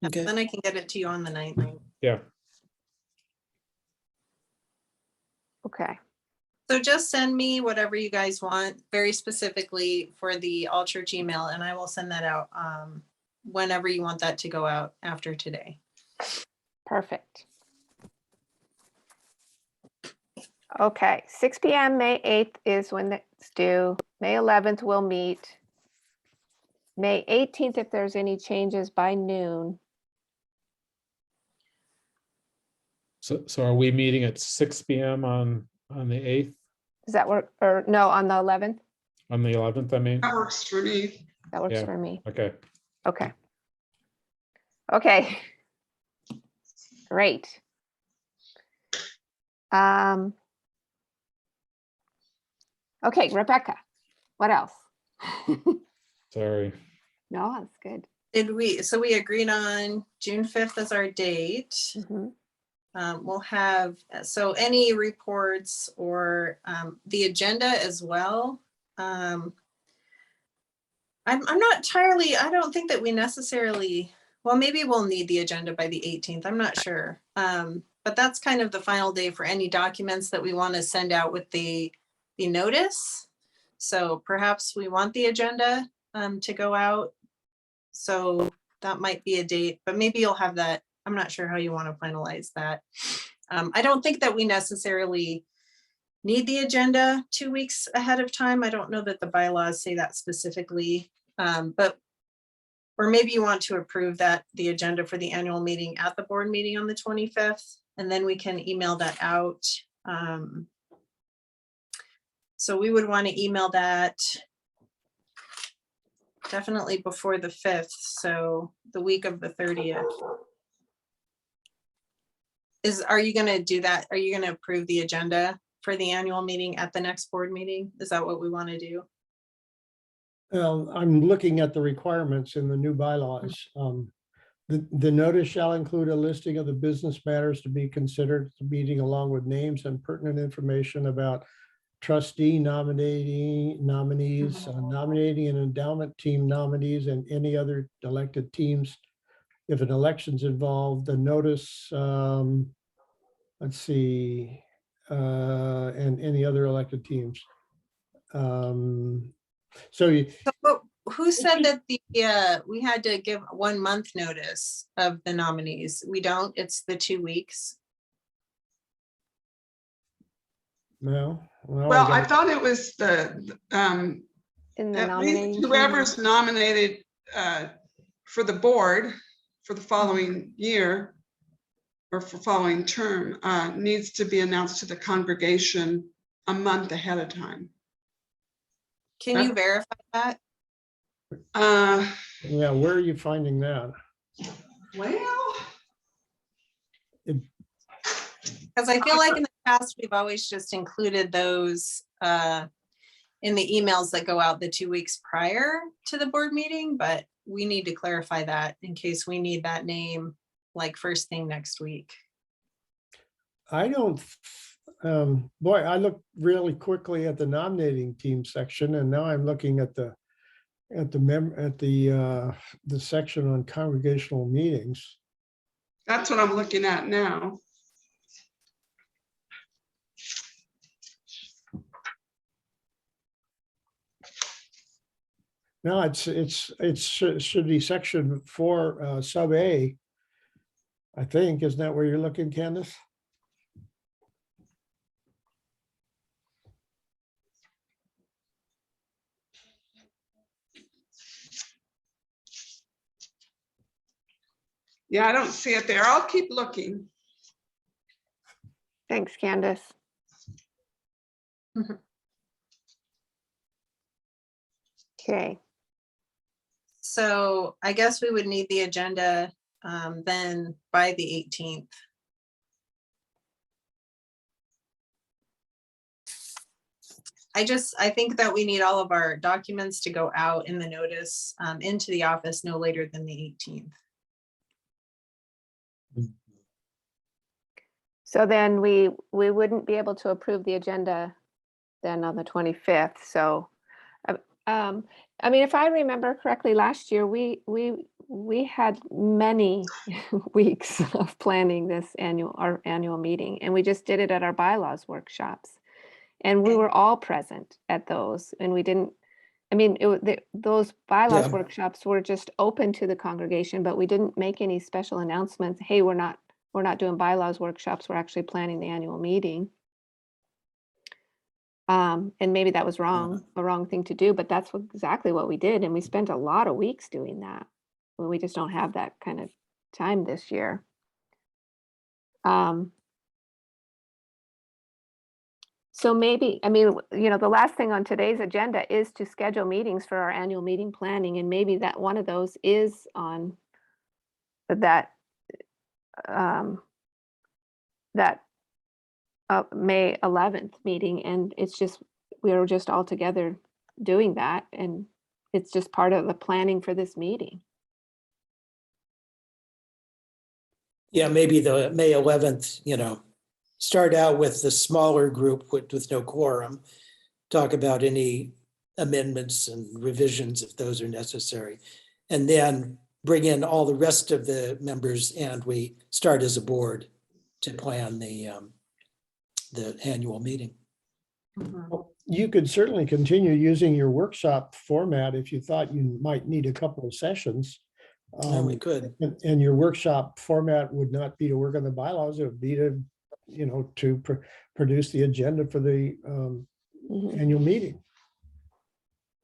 Okay. Then I can get it to you on the 9th. Yeah. Okay. So just send me whatever you guys want, very specifically for the all church email, and I will send that out whenever you want that to go out after today. Perfect. Okay, 6 p.m. May 8th is when it's due. May 11th we'll meet. May 18th, if there's any changes by noon. So are we meeting at 6 p.m. on the 8th, Does that work? Or no, on the 11th? on the 11th, I mean? That works for me. That works Yeah. for me. Okay. Okay. Okay. Great. Okay, Rebecca, what else? Sorry. No, that's good. So we agreed on June 5th as our date. Mhm. We'll have, so any reports or the agenda as well. I'm not entirely, I don't think that we necessarily, well, maybe we'll need the agenda by the 18th. I'm not sure. But that's kind of the final day for any documents that we want to send out with the notice. So perhaps we want the agenda to go out. So that might be a date, but maybe you'll have that. I'm not sure how you want to finalize that. I don't think that we necessarily need the agenda 2 weeks ahead of time. I don't know that the bylaws say that specifically, but or maybe you want to approve the agenda for the annual meeting at the board meeting on the 25th, and then we can email that out. So we would want to email that definitely before the 5th, so the week of the 30th. Are you gonna do that? Are you gonna approve the agenda for the annual meeting at the next board meeting? Is that what we want to do? Well, I'm looking at the requirements in the new bylaws. The notice shall include a listing of the business matters to be considered at the meeting, along with names and pertinent information about trustee nominees, nominating and endowment team nominees, and any other elected teams. If an election's involved, the notice, let's see, and any other elected teams. So you, But who said that we had to give 1 month notice of the nominees? We don't, it's the 2 weeks. well, Well, I thought it was the, In the at least nominating. whoever's nominated for the board for the following year or for following term needs to be announced to the congregation a month ahead of time. Can you verify that? yeah, where are you finding that? Well, Because I feel like in the past, we've always just included those in the emails that go out the 2 weeks prior to the board meeting, but we need to clarify that in case we need that name like first thing next week. I don't, boy, I looked really quickly at the nominating team section, and now I'm looking at the section on congregational meetings. that's what I'm looking at now. No, it should be section 4, sub A. I think, isn't that where you're looking, Candace? Yeah, I don't see it there. I'll keep looking. Thanks, Candace. Okay, So I guess we would need the agenda then by the 18th. I think that we need all of our documents to go out in the notice into the office no later than the 18th. so then we wouldn't be able to approve the agenda then on the 25th. So, I mean, if I remember correctly, last year, we had many weeks of planning our annual meeting, and we just did it at our bylaws workshops. And we were all present at those, and we didn't, I mean, those bylaws Yeah. workshops were just open to the congregation, but we didn't make any special announcements. Hey, we're not doing bylaws workshops, we're actually planning the annual meeting. And maybe that was wrong, a wrong thing to do, but that's exactly what we did. And we spent a lot of weeks doing that. Well, we just don't have that kind of time this year. So maybe, I mean, the last thing on today's agenda is to schedule meetings for our annual meeting planning, and maybe that one of those is on that May 11th meeting, and it's just, we are just all together doing that, and it's just part of the planning for this meeting. Yeah, maybe the May 11th, start out with the smaller group with no quorum, talk about any amendments and revisions if those are necessary, and then bring in all the rest of the members, and we start as a board to plan the annual meeting. Well, you could certainly continue using your workshop format if you thought you might need a couple of sessions. Yeah, we could. And your workshop format would not be to work on the bylaws, it would be to, produce the agenda for the annual meeting.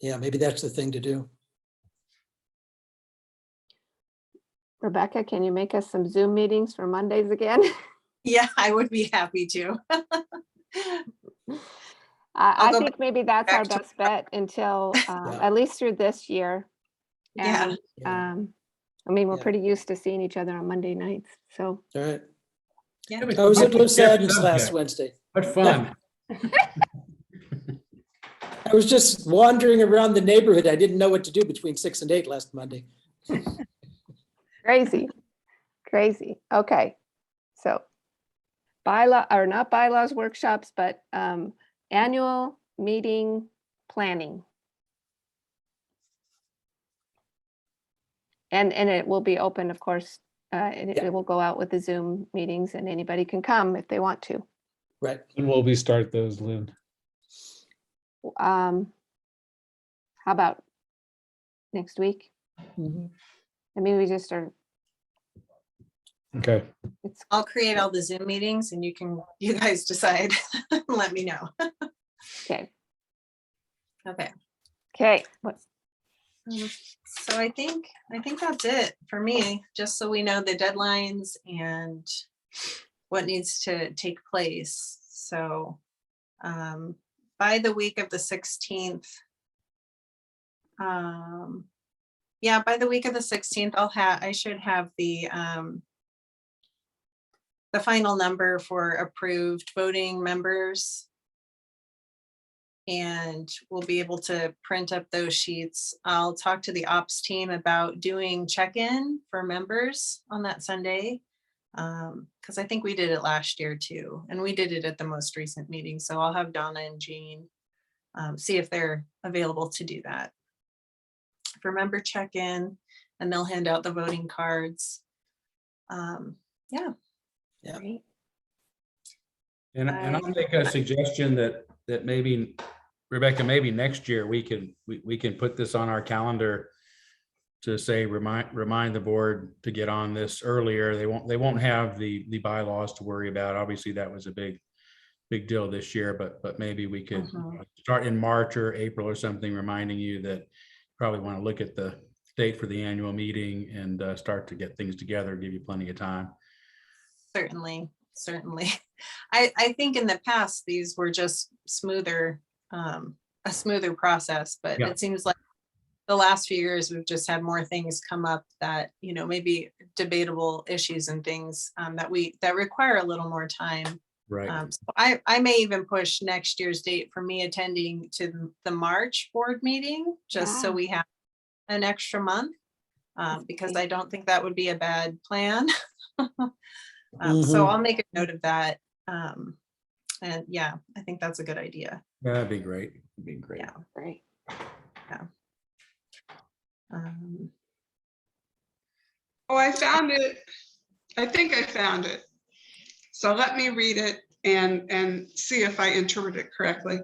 Yeah, maybe that's the thing to do. Rebecca, can you make us some Zoom meetings for Mondays again? Yeah, I would be happy to. I think maybe that's our back to- best bet until, at least through this year. Yeah. And, Yeah. I mean, we're Yeah. pretty used to seeing each other on Monday nights, so. All right. Yeah. I was at Los Jeff Angeles last subject. Wednesday. What fun. I was just wandering around the neighborhood. I didn't know what to do between 6 and 8 last Monday. Crazy, crazy. Okay. So bylaw, or not bylaws workshops, but annual meeting planning. And it will be open, of course. It will go out with the Zoom meetings and anybody can come if they want to. Right. When will we start those, Lynn? How about next week? Mhm. I mean, we just are, Okay, it's, I'll create all the Zoom meetings and you guys decide. Let me know. okay. Okay. Okay. What, So I think that's it for me, just so we know the deadlines and what needs to take place. So by the week of the 16th, yeah, by the week of the 16th, I should have the final number for approved voting members. And we'll be able to print up those sheets. I'll talk to the ops team about doing check-in for members on that Sunday. Because I think we did it last year too, and we did it at the most recent meeting. So I'll have Donna and Jean see if they're available to do that. For member check-in, and they'll hand out the voting cards. Yeah. great. And I'll make a suggestion that maybe, Rebecca, maybe next year we can put this on our calendar to say, remind the board to get on this earlier. They won't have the bylaws to worry about. Obviously, that was a big deal this year, but maybe we could start in March or April or something, reminding you that probably want to look at the date for the annual meeting and start to get things together, give you plenty of time. Certainly. I think in the past, these were just smoother, a smoother process, but Yeah. it seems like the last few years, we've just had more things come up that, maybe debatable issues and things that require a little more time. Right. So I may even push next year's date for me attending to the March board meeting, just so Yeah. we have an extra month, because I don't think that would be a bad plan. So I'll make a note of that. And yeah, I think that's a good idea. That'd be great. It'd be great. Yeah. Great. Yeah. Oh, I found it. I think I found it. So let me read it and see if I interpret it correctly.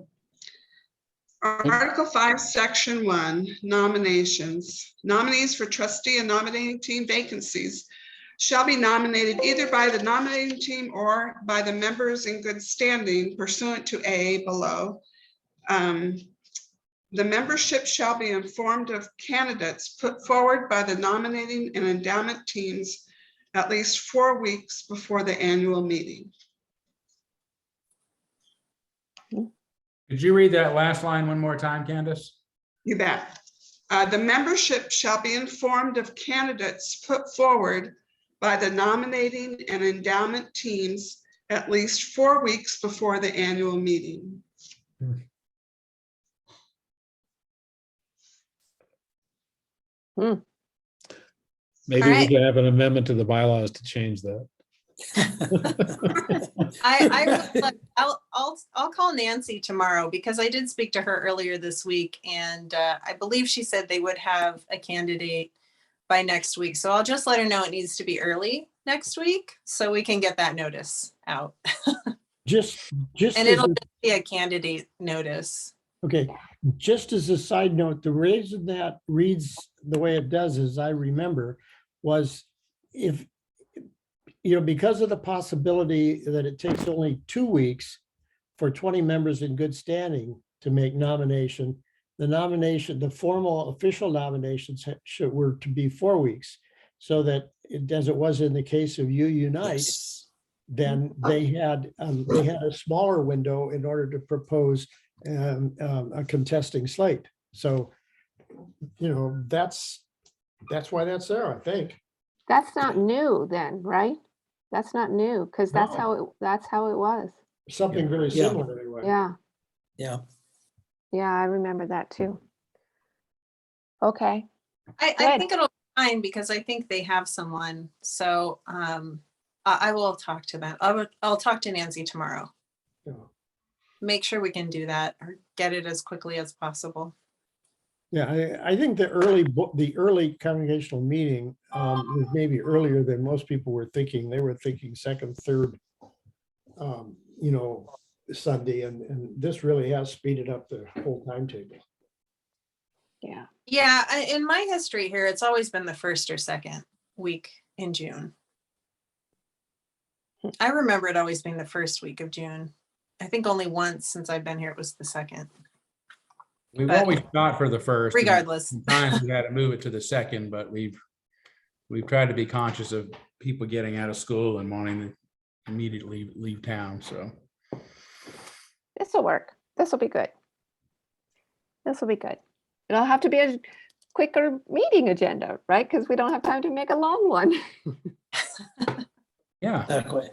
Article 5, Section 1, nominations. Nominees for trustee and nominating team vacancies shall be nominated either by the nominating team or by the members in good standing pursuant to A below. The membership shall be informed of candidates put forward by the nominating and endowment teams at least 4 weeks before the annual meeting. Could you read that last line one more time, Candace? You bet. The membership shall be informed of candidates put forward by the nominating and endowment teams at least 4 weeks before the annual meeting. maybe All we right. can have an amendment to the bylaws to change that. I'll call Nancy tomorrow, because I did speak to her earlier this week, and I believe she said they would have a candidate by next week. So I'll just let her know it needs to be early next week so we can get that notice out. Just And as it'll a- just be a candidate notice. Okay, just as a side note, the reason that reads the way it does, as I remember, was if, because of the possibility that it takes only 2 weeks for 20 members in good standing to make nomination, the formal official nominations were to be 4 weeks. So that, as it was in the case of Unite, Yes. then they had a smaller window in order to propose a contesting slate. So, that's That's why that's there, I think. That's not new then, right? That's not new, because that's No. how it was. Something very Yeah. similar anyway. Yeah, Yeah. yeah, I remember that too. Okay, I Good. think it'll be fine because I think they have someone. So I will talk to them. I'll talk to Nancy tomorrow. Yeah. Make sure we can do that or get it as quickly as possible. Yeah, I think the early congregational meeting was maybe earlier than most people were thinking. They were thinking second, third, Sunday, and this really has speeded up the whole timetable. yeah. Yeah, in my history here, it's always been the first or second week in June. I remember it always being the first week of June. I think only once since I've been here, it was the second. We've But always shot for the first. and regardless. Sometimes we had to move it to the second, but we've tried to be conscious of people getting out of school and wanting to immediately leave town, so. This will work. This will be good. This will be good. It'll have to be a quicker meeting agenda, right? Because we don't have time to make a long one. Yeah, Exactly.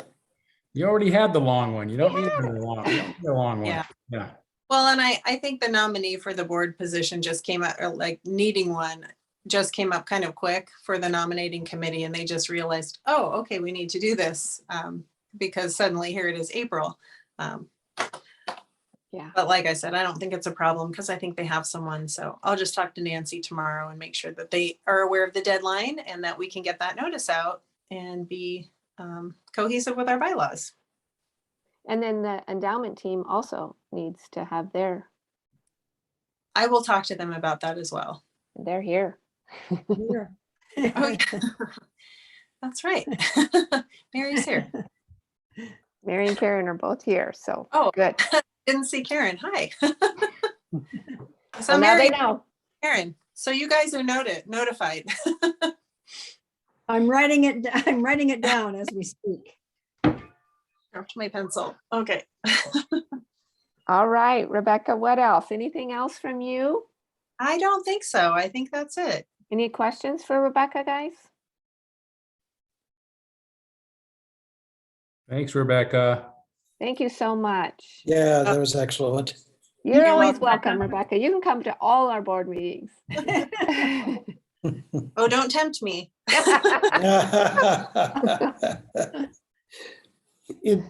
you already had the long one. You don't need another long, you don't need a long one. Yeah. Yeah. Well, and I think the nominee for the board position just came out, or like needing one, just came up kind of quick for the nominating committee, and they just realized, oh, okay, we need to do this because suddenly here it is April. Yeah. But like I said, I don't think it's a problem because I think they have someone. So I'll just talk to Nancy tomorrow and make sure that they are aware of the deadline and that we can get that notice out and be cohesive with our bylaws. And then the endowment team also needs to have I will talk to them about that as well. they're here. Yeah. Oh, yeah. That's right. Mary's here. Mary and Karen are both here, so Oh, good. didn't see Karen. Hi. So So now they Mary, know. Karen, so you guys are notified. I'm writing it down as we speak. Dropped my pencil. Okay. All right, Rebecca, what else? Anything else from you? I don't think so. I think that's it. Any questions for Rebecca, guys? Thanks, Rebecca. Thank you so much. Yeah, that was excellent. You're You're always welcome. welcome, Rebecca. You can come to all our board meetings. Oh, don't tempt me.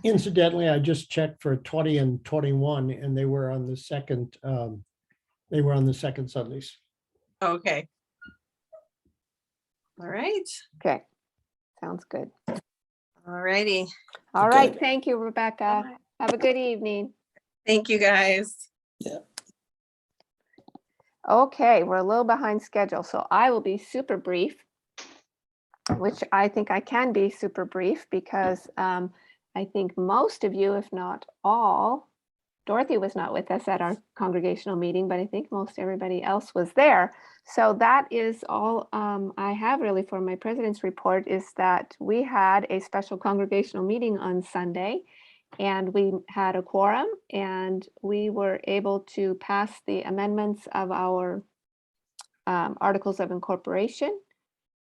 Incidentally, I just checked for 20 and 21, and they were on the second. They were on the second Sundays. Okay. All right. Okay, sounds good. All righty. All Okay. right, thank you, Rebecca. Have a good evening. Thank you, guys. Okay, we're a little behind schedule, so I will be super brief, which I think I can be super brief because I think most of you, if not all, Dorothy was not with us at our congregational meeting, but I think most everybody else was there. So that is all I have really for my president's report, is that we had a special congregational meeting on Sunday, and we had a quorum, and we were able to pass the amendments of our articles of incorporation,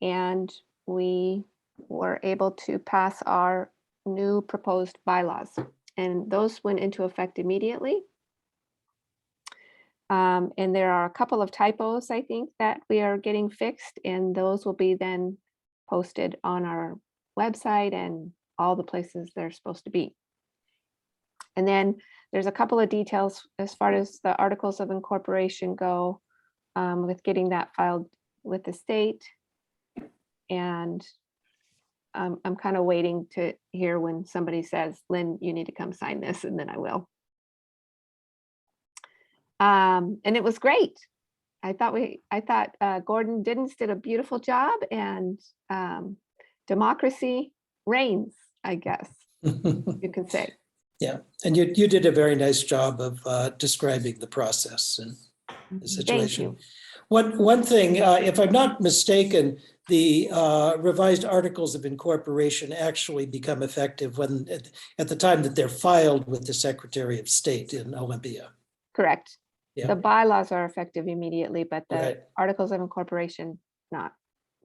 and we were able to pass our new proposed bylaws, and those went into effect immediately. And there are a couple of typos, I think, that we are getting fixed, and those will be then posted on our website and all the places they're supposed to be. And then there's a couple of details as far as the articles of incorporation go, with getting that filed with the state. And I'm kind of waiting to hear when somebody says, Lynn, you need to come sign this, and then I will. And it was great. I thought Gordon Diddens did a beautiful job, and democracy reigns, I guess you can say. Yeah, and you did a very nice job of describing the process and the situation. you. One thing, if I'm not mistaken, the revised articles of incorporation actually become effective when at the time that they're filed with the Secretary of State in Olympia. Correct. Yeah. The bylaws are effective immediately, but the Right. articles of incorporation not.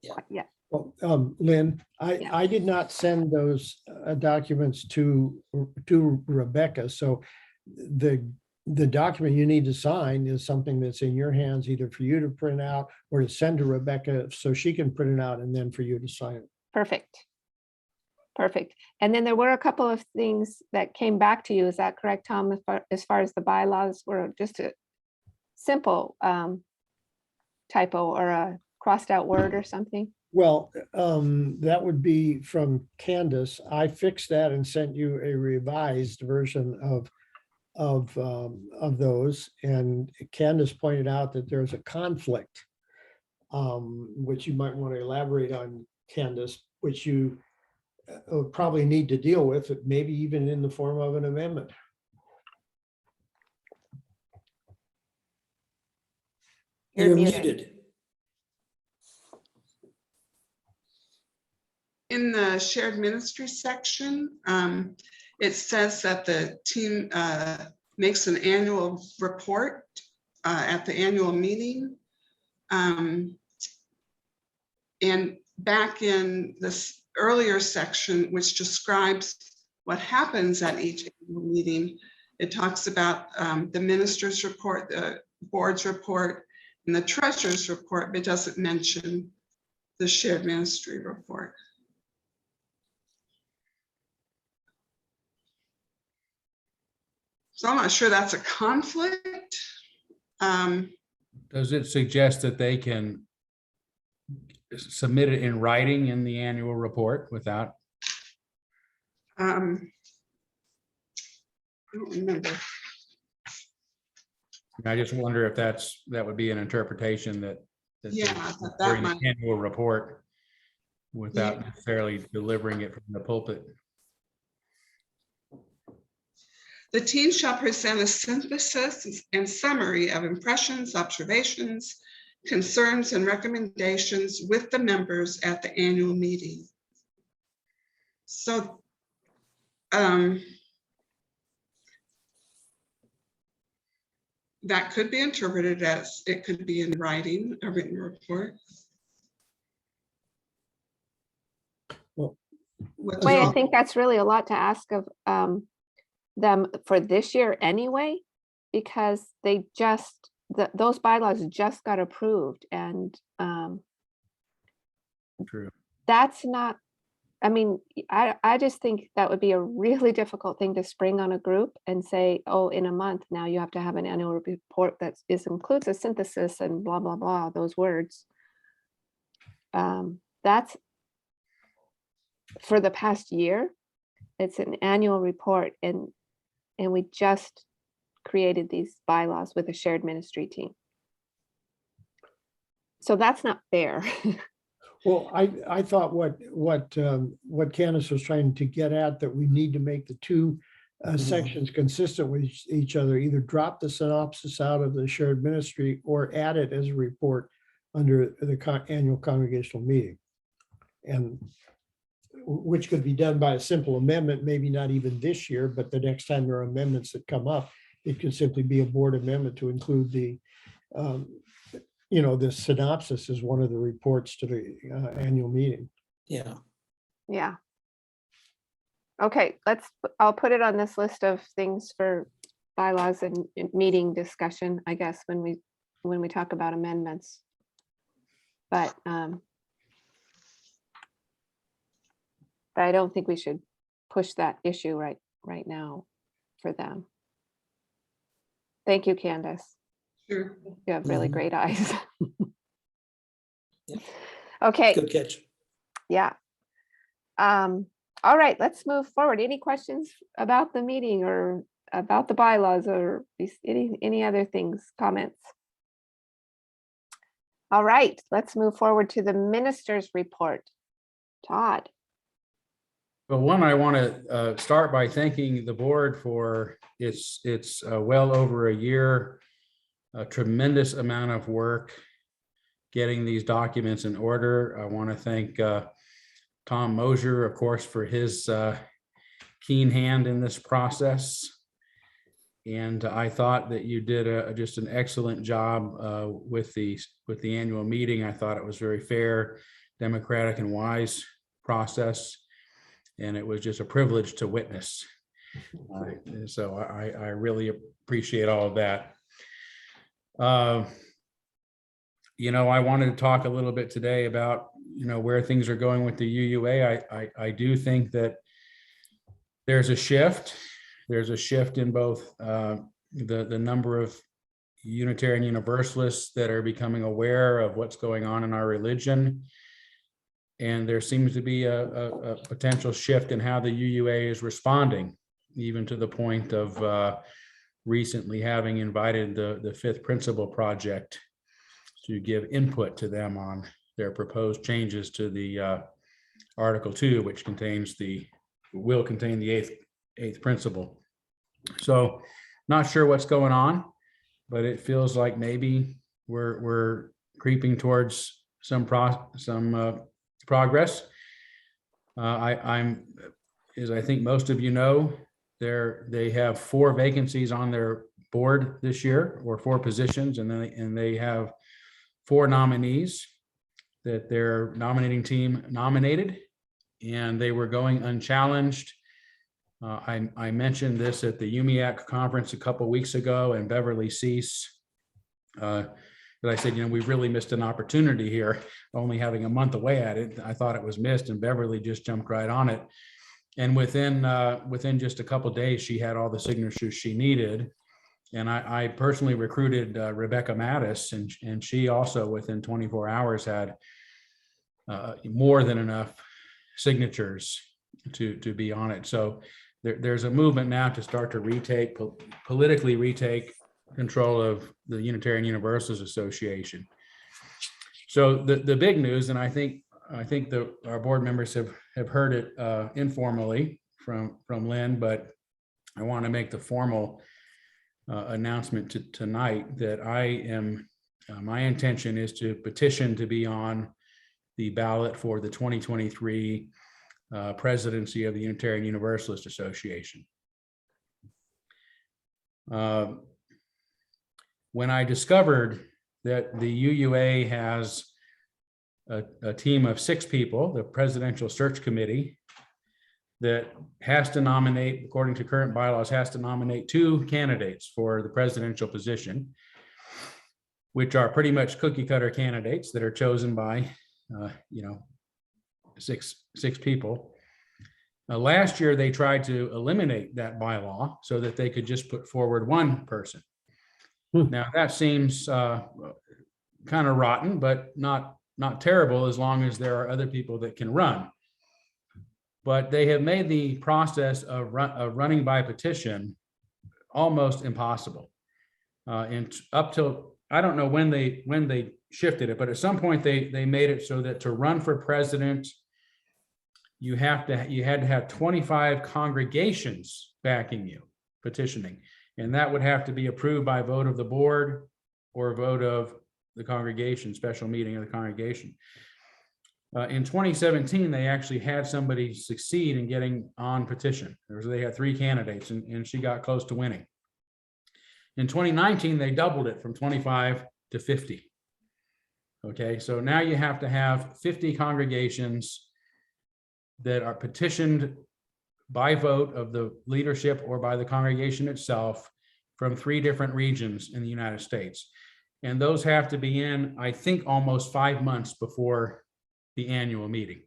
Yeah, Well, Lynn, Yeah. I did not send those documents to Rebecca, so the document you need to sign is something that's in your hands, either for you to print out or to send to Rebecca so she can print it out and then for you to sign it. perfect. Perfect. And then there were a couple of things that came back to you. Is that correct, Tom? As far as the bylaws were just a simple typo or a crossed out word or something? Well, that would be from Candace. I fixed that and sent you a revised version of those. And Candace pointed out that there's a conflict, which you might want to elaborate on, Candace, which you probably need to deal with, maybe even in the form of an amendment. You're muted. muted. In the shared ministry section, it says that the team makes an annual report at the annual meeting. And back in this earlier section, which describes what happens at each annual meeting, it talks about the minister's report, the board's report, and the treasurer's report, but doesn't mention the shared ministry report. So I'm not sure that's a conflict. Does it suggest that they can submit it in writing in the annual report without? I don't remember. I just wonder if that would be an interpretation that Yeah, they- that during might. the annual report without necessarily delivering it from the pulpit. The team shall present a synthesis and summary of impressions, observations, concerns, and recommendations with the members at the annual meeting. So that could be interpreted as it could be in writing, a written report. Well, What Wait, I y'all- think that's really a lot to ask of them for this year anyway, because they just, those bylaws just got approved and True. that's not, I mean, I just think that would be a really difficult thing to spring on a group and say, oh, in a month now you have to have an annual report that includes a synthesis and blah, blah, blah, those words. That's for the past year. It's an annual report and we just created these bylaws with a shared ministry team. So that's not fair. Well, I thought what Candace was trying to get at, that we need to make the two sections consistent with each other, either drop the synopsis out of the shared ministry or add it as a report under the annual congregational meeting. And which could be done by a simple amendment, maybe not even this year, but the next time there are amendments that come up, it could simply be a board amendment to include the the synopsis is one of the reports to the annual meeting. Yeah. Yeah. Okay, I'll put it on this list of things for bylaws and meeting discussion, I guess, when we talk about amendments. But I don't think we should push that issue right now for them. Thank you, Candace. Sure. You have really Mhm. great eyes. Yeah. Okay, Good catch. yeah. All right, let's move forward. Any questions about the meeting or about the bylaws or any other things, comments? All right, let's move forward to the minister's report. Todd. But one, I want to start by thanking the board for its well over a year, a tremendous amount of work getting these documents in order. I want to thank Tom Mosier, of course, for his keen hand in this process. And I thought that you did just an excellent job with the annual meeting. I thought it was very fair democratic and wise process. And it was just a privilege to witness. So I really appreciate all of that. You know, I wanted to talk a little bit today about, you know, where things are going with the UUA. I do think that there's a shift. There's a shift in both the number of Unitarian Universalists that are becoming aware of what's going on in our religion. And there seems to be a potential shift in how the UUA is responding, even to the point of recently having invited the Fifth Principle Project to give input to them on their proposed changes to the Article 2, which will contain the eighth principle. So not sure what's going on, but it feels like maybe we're creeping towards some progress. As I think most of you know, they have 4 vacancies on their board this year, or 4 positions, and they have 4 nominees that their nominating team nominated, and they were going unchallenged. I mentioned this at the UMIAC conference a couple of weeks ago, and Beverly Cease, that I said, you know, we've really missed an opportunity here, only having a month away at it. I thought it was missed, and Beverly just jumped right on it. And within just a couple of days, she had all the signatures she needed. And I personally recruited Rebecca Mattis, and she also within 24 hours had more than enough signatures to be on it. So there's a movement now to start to politically retake control of the Unitarian Universalist Association. So the big news, and I think our board members have heard it informally from Lynn, but I want to make the formal announcement tonight that my intention is to petition to be on the ballot for the 2023 presidency of the Unitarian Universalist Association. When I discovered that the UUA has a team of 6 people, the Presidential Search Committee, that has to nominate, according to current bylaws, has to nominate 2 candidates for the presidential position, which are pretty much cookie cutter candidates that are chosen by, six people. Last year, they tried to eliminate that bylaw so that they could just put forward 1 person. Now that seems kind of rotten, but not terrible, as long as there are other people that can run. But they have made the process of running by petition almost impossible. And up till, I don't know when they shifted it, but at some point they made it so that to run for president, you had to have 25 congregations backing you, petitioning. And that would have to be approved by vote of the board or vote of the congregation, special meeting of the congregation. In 2017, they actually had somebody succeed in getting on petition. They had 3 candidates, and she got close to winning. In 2019, they doubled it from 25 to 50. Okay, so now you have to have 50 congregations that are petitioned by vote of the leadership or by the congregation itself from 3 different regions in the United States. And those have to be in, I think, almost 5 months before the annual meeting.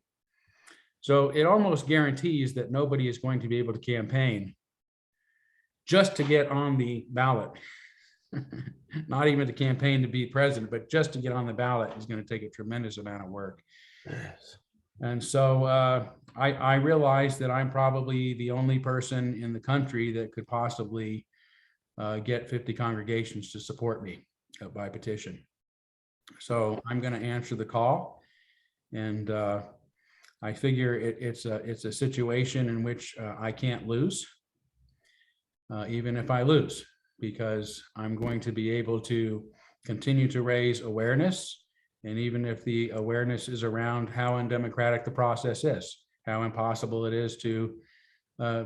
So it almost guarantees that nobody is going to be able to campaign just to get on the ballot. Not even to campaign to be president, but just to get on the ballot is going to take a tremendous amount of work. Yes. And so I realize that I'm probably the only person in the country that could possibly get 50 congregations to support me by petition. So I'm going to answer the call. And I figure it's a situation in which I can't lose, even if I lose, because I'm going to be able to continue to raise awareness. And even if the awareness is around how undemocratic the process is, how impossible it is to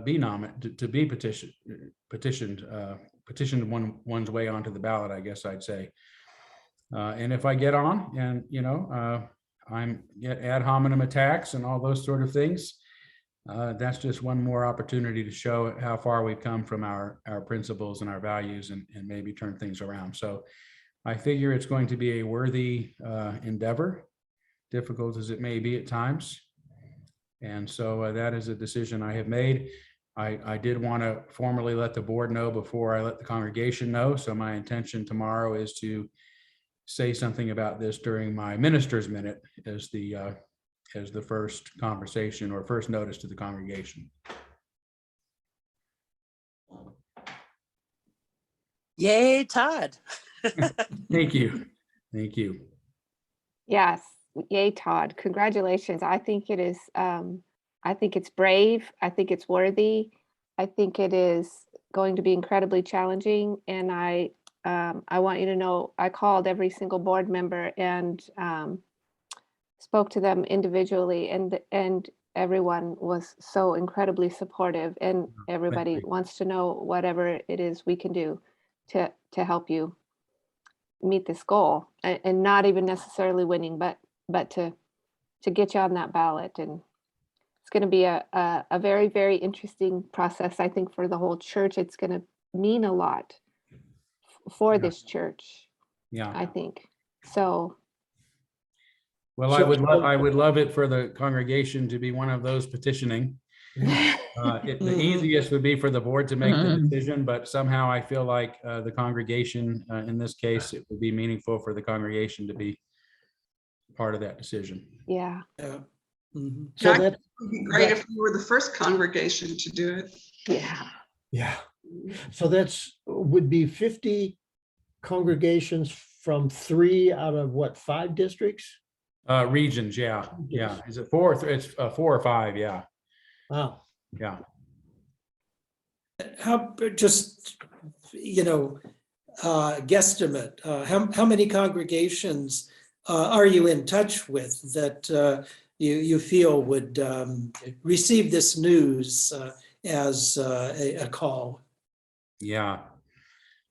be nominated, to be petitioned one's way onto the ballot, I guess I'd say. And if I get on, and I'm get ad hominem attacks and all those sort of things. That's just one more opportunity to show how far we've come from our principles and our values and maybe turn things around. So I figure it's going to be a worthy endeavor, difficult as it may be at times. And so that is a decision I have made. I did want to formally let the board know before I let the congregation know. So my intention tomorrow is to say something about this during my minister's minute as the first conversation or first notice to the congregation. Yay, Todd. Thank you. Thank you. Yes, yay, Todd. Congratulations. I think it is, I think it's brave. I think it's worthy. I think it is going to be incredibly challenging. And I want you to know, I called every single board member and spoke to them individually, and everyone was so incredibly supportive, and everybody wants to know whatever it is we can do to help you meet this goal, and not even necessarily winning, but to get you on that ballot. And it's going to be a very, very interesting process, I think, for the whole church. It's going to mean a lot for this church, Yeah. I think. So Well, I would love it for the congregation to be one of those petitioning. The easiest would be for the board to make the decision, but somehow I feel like the congregation, in this case, it would be meaningful for the congregation to be part of that decision. yeah. So Yeah, that, it would be great if we were the first congregation to do it. Yeah. Yeah. So would be 50 congregations from 3 out of what, 5 districts? Regions, yeah. Yeah. Is it 4? It's 4 or 5, yeah. Wow. Yeah. how, just, guesstimate, how many congregations are you in touch with that you feel would receive this news as a call? Yeah.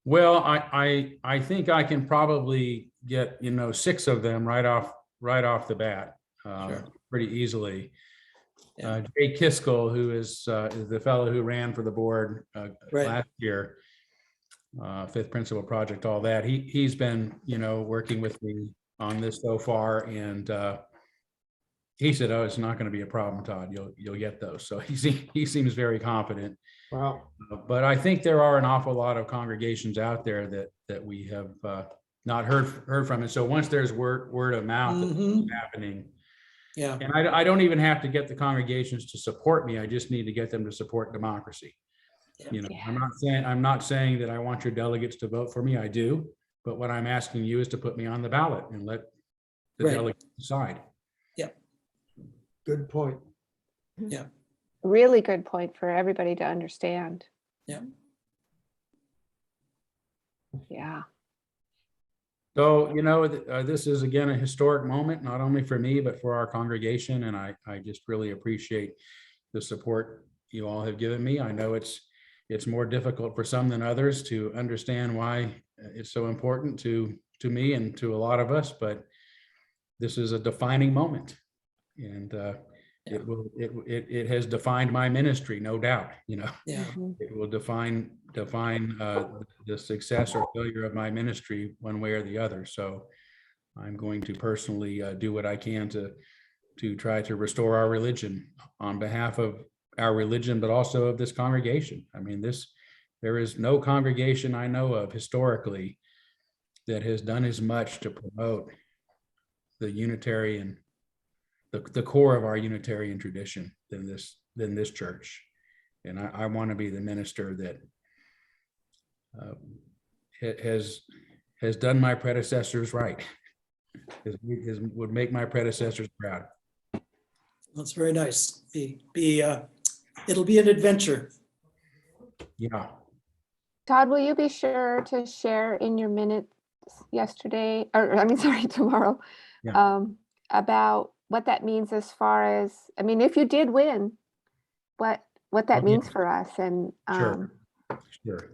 Well, I think I can probably get 6 of them right off the bat, Sure. pretty easily. Yeah. Jay Kiskell, who is the fellow who ran for the board Right. last year, Fifth Principle Project, all that. He's been working with me on this so far, and he said, "Oh, it's not going to be a problem, Todd. You'll get those." So he seems very confident. Wow. But I think there are an awful lot of congregations out there that we have not heard from. And so once there's word of mouth that's happening, Yeah. and I don't even have to get the congregations to support me. I just need to get them to support democracy. Yeah. I'm not saying that I want your delegates to vote for me. I do, but what I'm asking you is to put me on the ballot and let the Right. delegates decide. Good point. Really good point for everybody to understand. Yeah. Yeah. So, this is again a historic moment, not only for me, but for our congregation. And I just really appreciate the support you all have given me. I know it's more difficult for some than others to understand why it's so important to me and to a lot of us, but this is a defining moment. And it has defined my ministry, no doubt. Yeah. It will define the success or failure of my ministry one way or the other. So I'm going to personally do what I can to try to restore our religion on behalf of our religion, but also of this congregation. I mean, there is no congregation I know of historically that has done as much to promote the Unitarian, the core of our Unitarian tradition than this church. And I want to be the minister that has done my predecessors right, would make my predecessors proud. That's very nice. It'll be an adventure. Yeah. Todd, will you be sure to share in your minutes tomorrow, Yeah. About what that means as far as, if you did win, what that means for us, and Sure.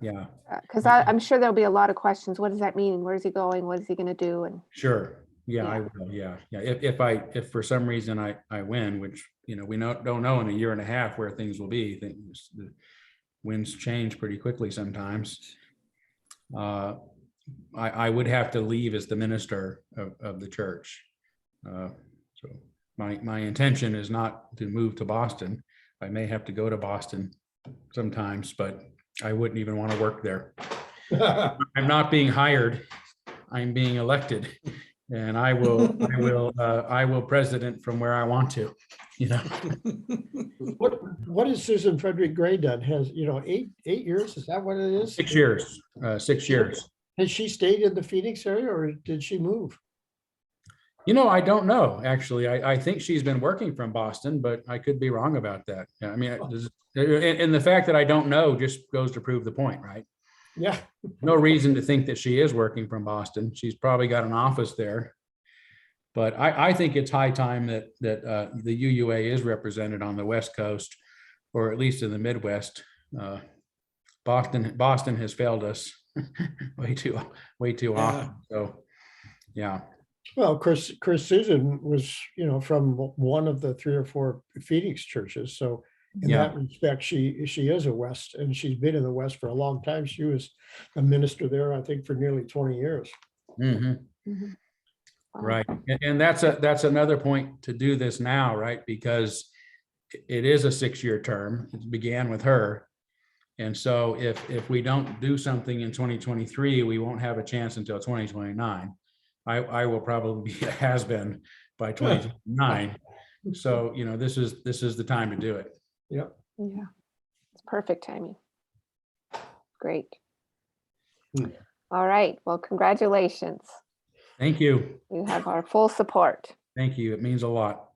Yeah. because I'm sure there'll be a lot of questions. What does that mean? Where's he going? What is he going to do? And Sure. Yeah, I will. Yeah, yeah. If for some reason I win, which, we don't know in a year and a half where things will be. The winds change pretty quickly sometimes. I would have to leave as the minister of the church. So my intention is not to move to Boston. I may have to go to Boston sometimes, but I wouldn't even want to work there. I'm not being hired. I'm being elected, and I will president from where I want to. What has Susan Frederick Gray done? Has, 8 years? Is that what it is? 6 years. 6 years. Has she stayed in the Phoenix area or did she move? I don't know, actually. I think she's been working from Boston, but I could be wrong about that. I mean, and the fact that I don't know just goes to prove the point, right? Yeah. No reason to think that she is working from Boston. She's probably got an office there. But I think it's high time that the UUA is represented on the West Coast, or at least in the Midwest. Boston has failed us way too often. So, yeah. Well, Chris Susan was, from one of the 3 or 4 Phoenix churches. So in that respect, she is a West, and she's been in the West for a long time. She was a minister there, I think, for nearly 20 years. Mhm. Wow. Right. And that's another point to do this now, right? Because it is a 6-year term. It began with her. And so if we don't do something in 2023, we won't have a chance until 2029. I will probably be a has-been by 2029. So, this is the time to do it. Yep. Yeah, it's perfect timing. Great. All right. Well, congratulations. Thank you. You have our full support. Thank you. It means a lot.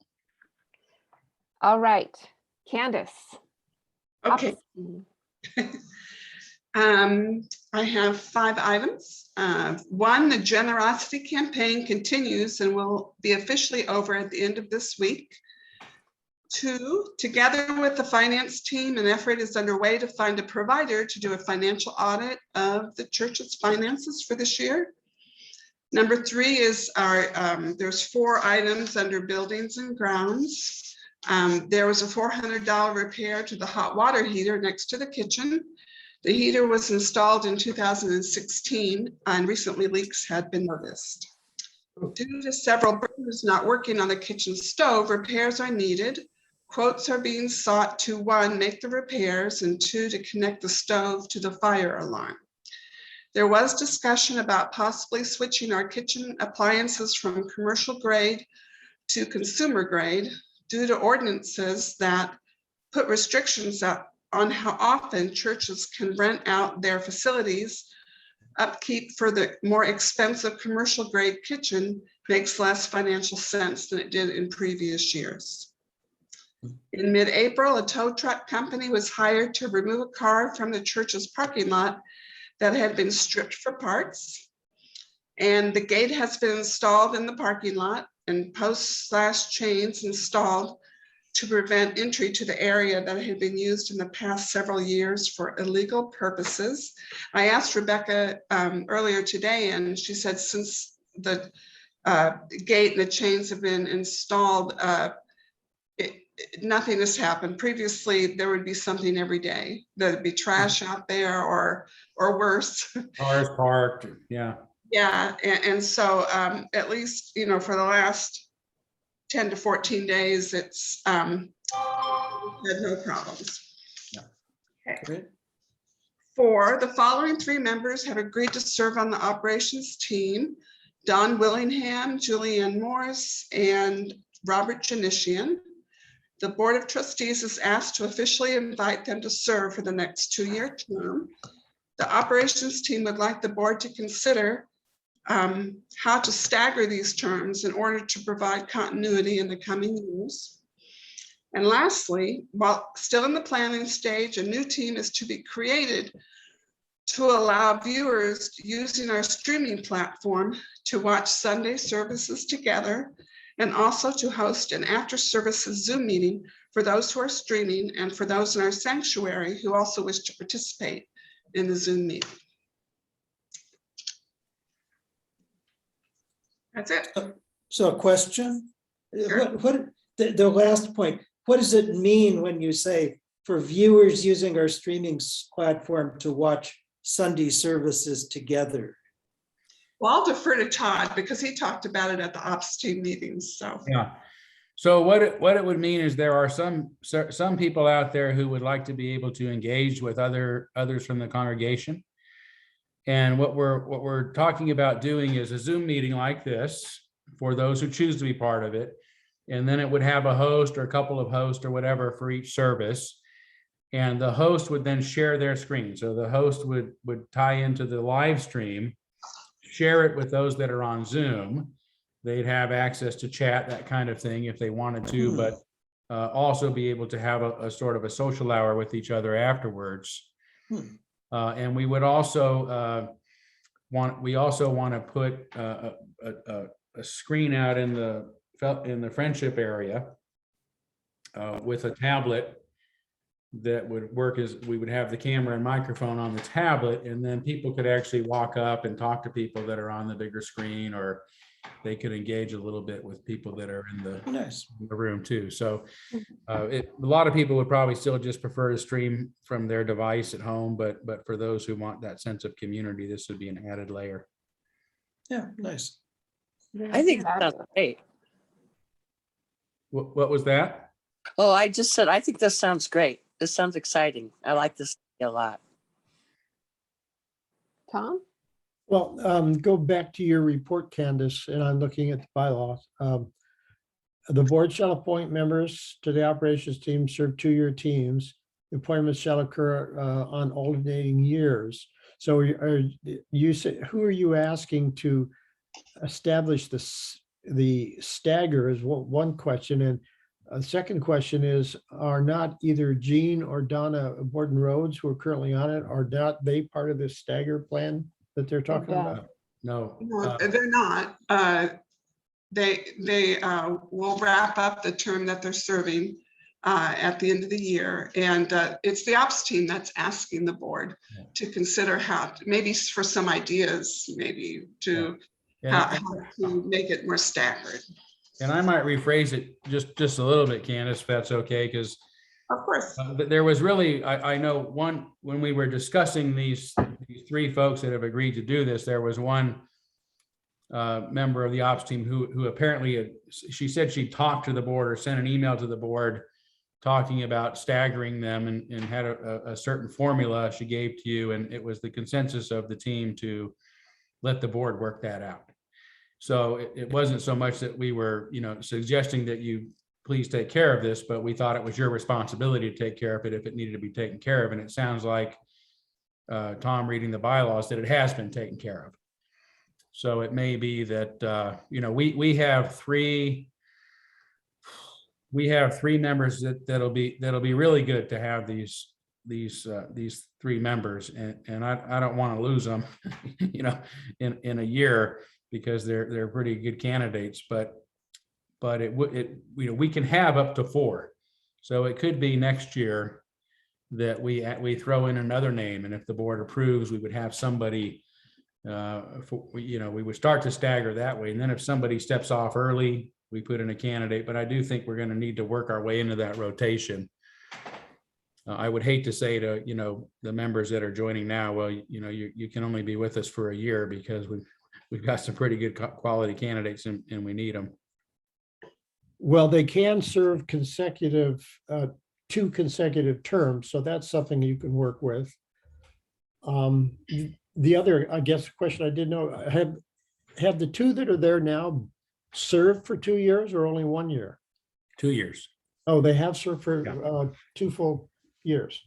All right, Candace. Okay. I have 5 items. 1, the generosity campaign continues and will be officially over at the end of this week. 2, together with the finance team, an effort is underway to find a provider to do a financial audit of the church's finances for this year. Number 3 is there's 4 items under buildings and grounds. There was a $400 repair to the hot water heater next to the kitchen. The heater was installed in 2016 and recently leaks had been noticed. Due to several burners not working on the kitchen stove, repairs are needed. Quotes are being sought to 1, make the repairs, and 2, to connect the stove to the fire alarm. There was discussion about possibly switching our kitchen appliances from commercial grade to consumer grade due to ordinances that put restrictions on how often churches can rent out their facilities. Upkeep for the more expensive commercial grade kitchen makes less financial sense than it did in previous years. In mid-April, a tow truck company was hired to remove a car from the church's parking lot that had been stripped for parts. And the gate has been installed in the parking lot and posts/chains installed to prevent entry to the area that had been used in the past several years for illegal purposes. I asked Rebecca earlier today, and she said since the gate and the chains have been installed, nothing has happened. Previously, there would be something every day. There'd be trash out there or worse. Cars parked, yeah. Yeah, and so at least, for the last 10 to 14 days, it's had no problems. Yeah. Okay. Great. 4, the following 3 members have agreed to serve on the operations team: Don Willingham, Julianne Morris, and Robert Janician. The Board of Trustees is asked to officially invite them to serve for the next 2-year term. The operations team would like the board to consider how to stagger these terms in order to provide continuity in the coming years. And lastly, while still in the planning stage, a new team is to be created to allow viewers using our streaming platform to watch Sunday services together, and also to host an after-services Zoom meeting for those who are streaming and for those in our sanctuary who also wish to participate in the Zoom meeting. That's it. So a question, Sure. what, the last point, what does it mean when you say for viewers using our streaming platform to watch Sunday services together? Well, I'll defer to Todd because he talked about it at the ops team meetings, so. Yeah. So what it would mean is there are some people out there who would like to be able to engage with others from the congregation. And what we're talking about doing is a Zoom meeting like this for those who choose to be part of it. And then it would have a host or a couple of hosts or whatever for each service. And the host would then share their screen. So the host would tie into the live stream, share it with those that are on Zoom. They'd have access to chat, that kind of thing if they wanted to, but also be able to have a sort of a social hour with each other afterwards. And we would also want to put a screen out in the friendship area with a tablet that would work as we would have the camera and microphone on the tablet, and then people could actually walk up and talk to people that are on the bigger screen, or they could engage a little bit with people that are in the room too. So a lot of people would probably still just prefer to stream from their device at home, but for those who want that sense of community, this would be an added layer. Yeah, nice. I think that sounds great. What was that? Oh, I just said, I think this sounds great. This sounds exciting. I like this a lot. Tom? Well, go back to your report, Candace, and I'm looking at the bylaws. The board shall appoint members to the operations team, serve 2-year teams. Appointments shall occur on alternating years. So who are you asking to establish the stagger is one question. And a second question is, are not either Jean or Donna Borden Rhodes, who are currently on it, are not they part of this stagger plan that they're talking about? No. No, they're not. They will wrap up the term that they're serving at the end of the year. And it's the ops team that's asking the board to consider how, maybe for some ideas, maybe to how to make it more staggered. And I might rephrase it just a little bit, Candace, if that's okay, because of course, there was really, I know when we were discussing these 3 folks that have agreed to do this, there was one member of the ops team who apparently, she said she talked to the board or sent an email to the board talking about staggering them and had a certain formula she gave to you. And it was the consensus of the team to let the board work that out. So it wasn't so much that we were, suggesting that you please take care of this, but we thought it was your responsibility to take care of it if it needed to be taken care of. And it sounds like Tom reading the bylaws that it has been taken care of. So it may be that, we have three members that'll be really good to have these 3 members, and I don't want to lose them, in a year, because they're pretty good candidates, but we can have up to 4. So it could be next year that we throw in another name, and if the board approves, we would have somebody, we would start to stagger that way. And then if somebody steps off early, we put in a candidate, but I do think we're going to need to work our way into that rotation. I would hate to say to, the members that are joining now, well, you can only be with us for a year, because we've got some pretty good quality candidates and we need them. Well, they can serve 2 consecutive terms, so that's something you can work with. The other, I guess, question I didn't know, have the 2 that are there now served for 2 years or only 1 year? 2 years. Oh, they have served for 2 full years.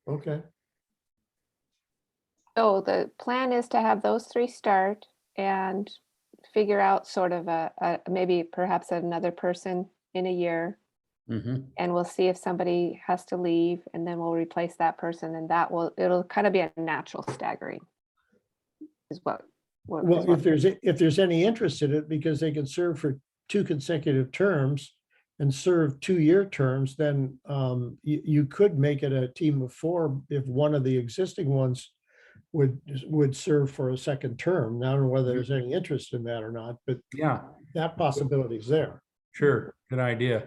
Okay. So the plan is to have those 3 start and figure out sort of maybe perhaps another person in a year. And we'll see if somebody has to leave, and then we'll replace that person, and it'll kind of be a natural staggering is what. Well, if there's any interest in it, because they can serve for 2 consecutive terms and serve 2-year terms, then you could make it a team of 4 if one of the existing ones would serve for a second term. Now, I don't know whether there's any interest in that or not, but Yeah, that possibility is there. sure. Good idea.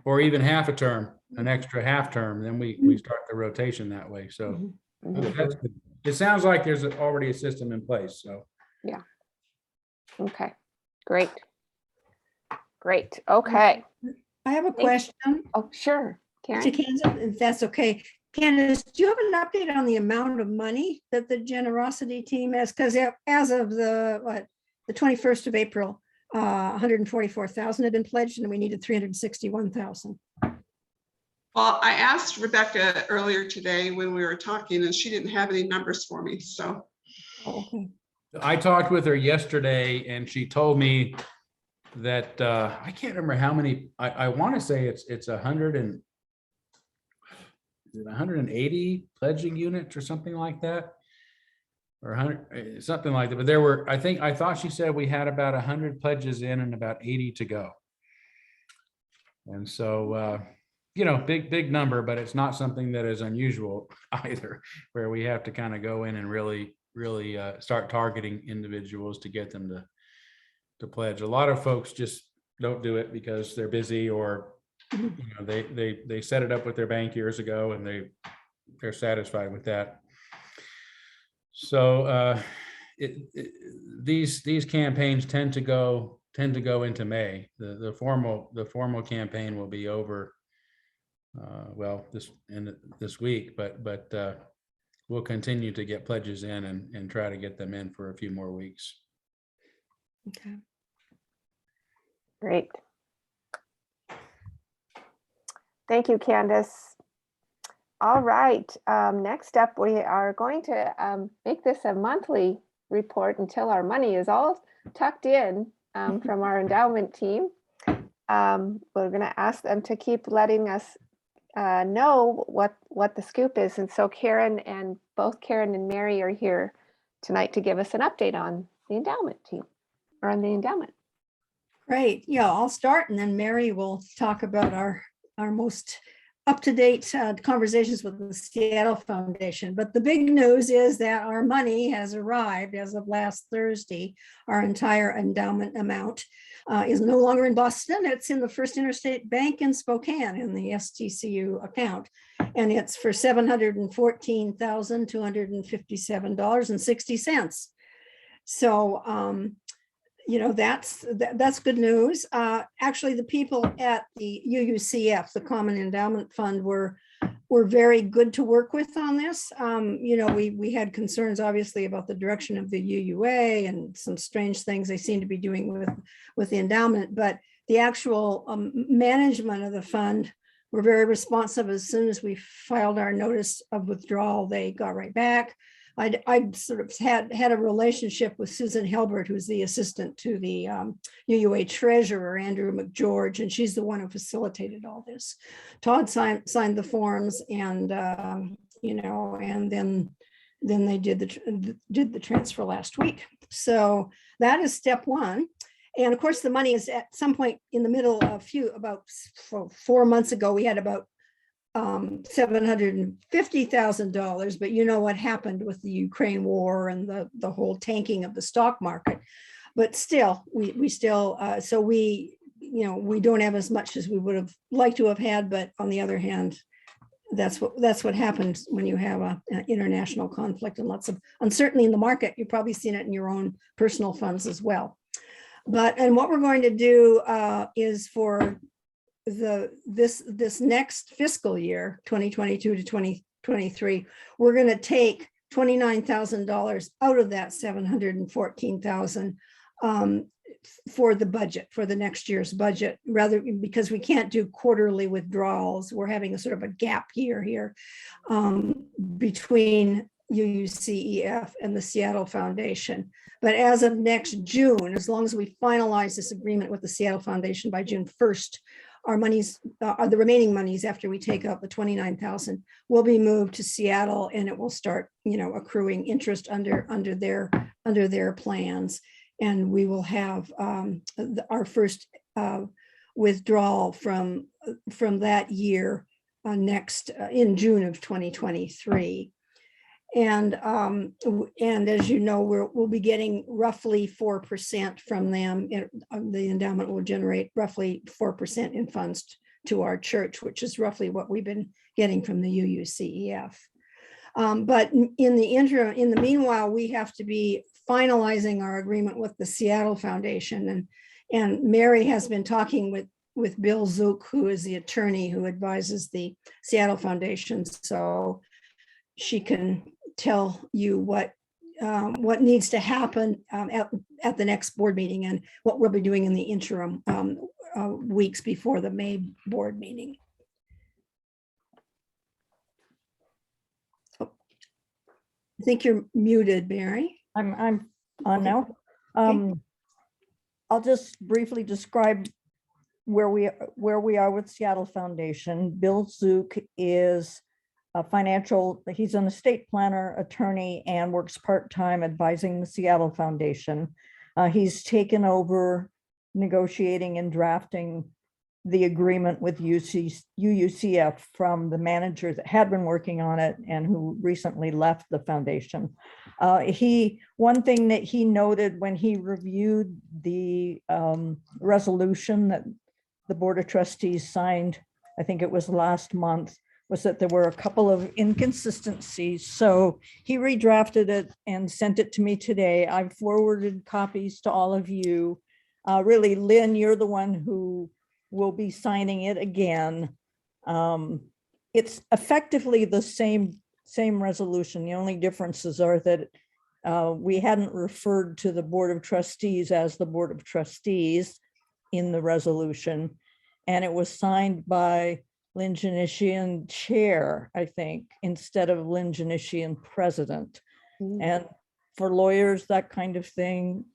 Or even half a term, an extra half term, then we start the rotation that way. So that's good. It sounds like there's already a system in place. So Okay, great. Great, okay. I have a question. Oh, sure, To Karen? Candace, if that's okay. Candace, do you have an update on the amount of money that the generosity team has? Because as of the 21st of April, 144,000 had been pledged and we needed 361,000. Well, I asked Rebecca earlier today when we were talking and she didn't have any numbers for me, so. Okay. I talked with her yesterday and she told me that I can't remember how many, I want to say it's 180 pledging units or something like that. Or 100, something like that. But there were, I thought she said we had about 100 pledges in and about 80 to go. And so, big number, but it's not something that is unusual either, where we have to kind of go in and really start targeting individuals to get them to pledge. A lot of folks just don't do it because they're busy or they set it up with their bank years ago and they're satisfied with that. So these campaigns tend to go into May. The formal campaign will be over this week, but we'll continue to get pledges in and try to get them in for a few more weeks. Okay. Great. Thank you, Candace. All right, next up, we are going to make this a monthly report until our money is all tucked in from our endowment team. We're going to ask them to keep letting us know what the scoop is. And so both Karen and Mary are here tonight to give us an update on the endowment team or on the endowment. Great. Yeah, I'll start and then Mary will talk about our most up-to-date conversations with the Seattle Foundation. But the big news is that our money has arrived as of last Thursday. Our entire endowment amount is no longer in Boston. It's in the First Interstate Bank in Spokane in the STCU account. And it's for $714,257.60. So, that's good news. Actually, the people at the UUCF, the Common Endowment Fund, were very good to work with on this. We had concerns, obviously, about the direction of the UUA and some strange things they seem to be doing with the endowment, but the actual management of the fund were very responsive. As soon as we filed our notice of withdrawal, they got right back. I'd sort of had a relationship with Susan Helbert, who's the assistant to the UUA treasurer, Andrew McGeorge, and she's the one who facilitated all this. Todd signed the forms, and and then they did the transfer last week. So that is step one. And of course, the money is at some point in the middle of about 4 months ago, we had about $750,000, but you know what happened with the Ukraine war and the whole tanking of the stock market. But still, we still we don't have as much as we would have liked to have had. But on the other hand, that's what happens when you have an international conflict and lots of uncertainty in the market. You've probably seen it in your own personal funds as well. And what we're going to do is for this next fiscal year, 2022 to 2023, we're going to take $29,000 out of that 714,000 for the budget, for the next year's budget, rather, because we can't do quarterly withdrawals. We're having a sort of a gap year here between UUCEF and the Seattle Foundation. But as of next June, as long as we finalize this agreement with the Seattle Foundation by June 1st, our monies, the remaining monies after we take out the 29,000 will be moved to Seattle, and it will start, accruing interest under their plans. And we will have our first withdrawal from that year in June of 2023. And as you know, we'll be getting roughly 4% from them. The endowment will generate roughly 4% in funds to our church, which is roughly what we've been getting from the UUCEF. But in the interim, in the meanwhile, we have to be finalizing our agreement with the Seattle Foundation. And Mary has been talking with Bill Zook, who is the attorney who advises the Seattle Foundation. So she can tell you what needs to happen at the next board meeting and what we'll be doing in the interim weeks before the May board meeting. I think you're muted, Mary. I'm on now. Okay. I'll just briefly describe where we are with Seattle Foundation. Bill Zook is he's an estate planner, attorney, and works part-time advising the Seattle Foundation. He's taken over negotiating and drafting the agreement with UUCF from the manager that had been working on it and who recently left the foundation. One thing that he noted when he reviewed the resolution that the Board of Trustees signed, I think it was last month, was that there were a couple of inconsistencies. So he redrafted it and sent it to me today. I've forwarded copies to all of you. Really, Lynn, you're the one who will be signing it again. It's effectively the same resolution. The only differences are that we hadn't referred to the Board of Trustees as the Board of Trustees in the resolution. And it was signed by Lynn Janishian chair, I think, instead of Lynn Janishian president. And for lawyers, that kind of thing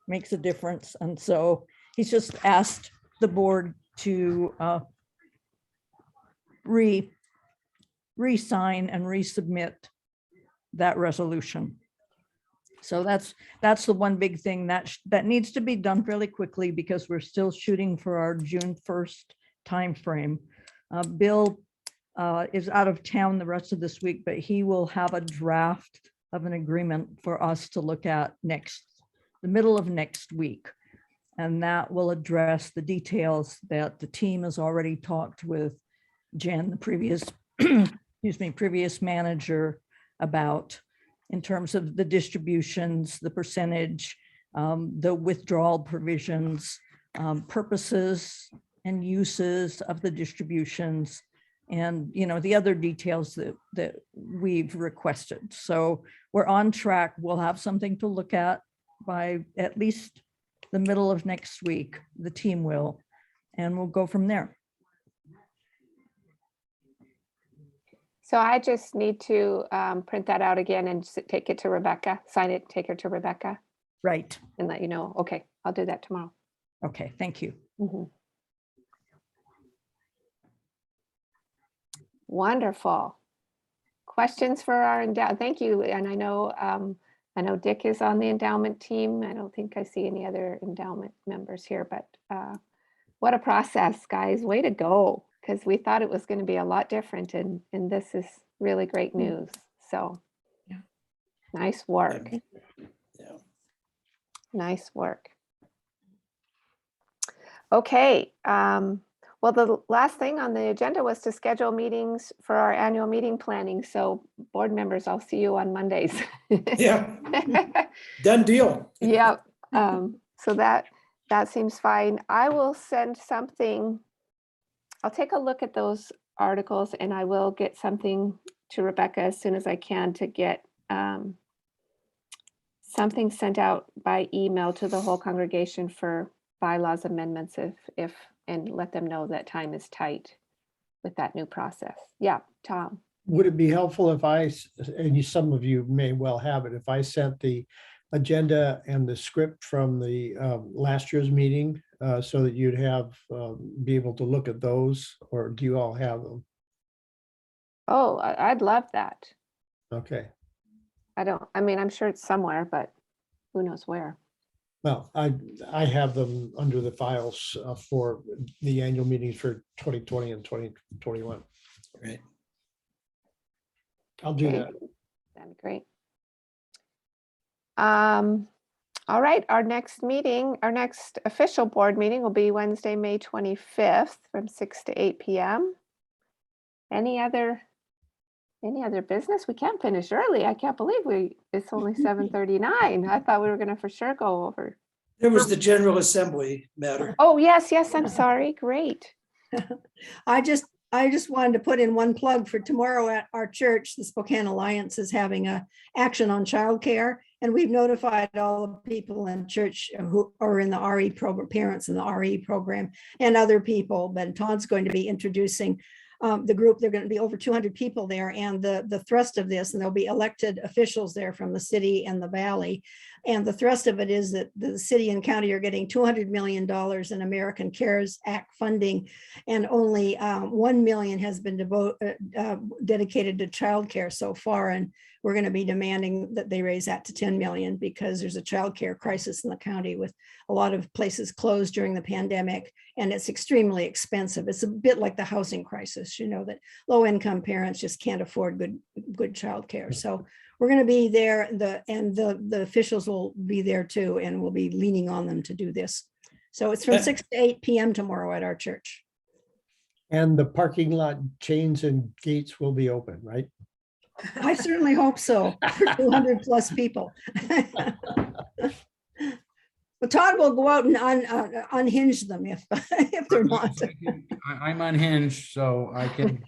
makes a difference. And so he's just asked the board to re-sign and resubmit that resolution. So that's the one big thing that needs to be done fairly quickly because we're still shooting for our June 1st timeframe. Bill is out of town the rest of this week, but he will have a draft of an agreement for us to look at the middle of next week. And that will address the details that the team has already talked with Jen, the previous, previous manager, about in terms of the distributions, the percentage, the withdrawal provisions, purposes and uses of the distributions, and the other details that we've requested. So we're on track. We'll have something to look at by at least the middle of next week. The team will, and we'll go from there. So I just need to print that out again and take it to Rebecca, sign it, take her to Rebecca. Right. And let you know. Okay, I'll do that tomorrow. Okay, thank you. Wonderful. Questions for our endowment? Thank you. And I know Dick is on the endowment team. I don't think I see any other endowment members here, but what a process, guys. Way to go. Because we thought it was going to be a lot different, and this is really great news. So Yeah. Nice work. Yeah. Nice work. Okay. Well, the last thing on the agenda was to schedule meetings for our annual meeting planning. So board members, I'll see you on Mondays. Yeah. Done deal. Yep. So that seems fine. I will send something. I'll take a look at those articles and I will get something to Rebecca as soon as I can to get something sent out by email to the whole congregation for bylaws amendments and let them know that time is tight with that new process. Yeah, Tom. Would it be helpful if some of you may well have it, if I sent the agenda and the script from the last year's meeting so that you'd be able to look at those, or do you all have them? Oh, I'd love that. Okay. I'm sure it's somewhere, but who knows where. Well, I have them under the files for the annual meetings for 2020 and 2021. Right. I'll do that. That'd be great. All right, our next official board meeting will be Wednesday, May 25th from 6 to 8 p.m. Any other business? We can't finish early. I can't believe it's only 7:39. I thought we were gonna for sure go over. There was the General Assembly matter. Oh, yes, I'm sorry. Great. I just wanted to put in one plug for tomorrow at our church. The Spokane Alliance is having a action on childcare, and we've notified all the people in church who are in the RE program, parents in the RE program, and other people. But Todd's going to be introducing the group. They're going to be over 200 people there, and the thrust of this, and there'll be elected officials there from the city and the valley. And the thrust of it is that the city and county are getting $200 million in American CARES Act funding, and only 1 million has been dedicated to childcare so far. And we're going to be demanding that they raise that to 10 million, because there's a childcare crisis in the county with a lot of places closed during the pandemic, and it's extremely expensive. It's a bit like the housing crisis, that low-income parents just can't afford good childcare. So we're going to be there, the officials will be there too, and we'll be leaning on them to do this. So it's from 6 to 8 p.m. tomorrow at our church. And the parking lot chains and gates will be open, right? I certainly hope so, for 200 plus people. But Todd will go out and unhinge them if they're not. I'm unhinged, so I can.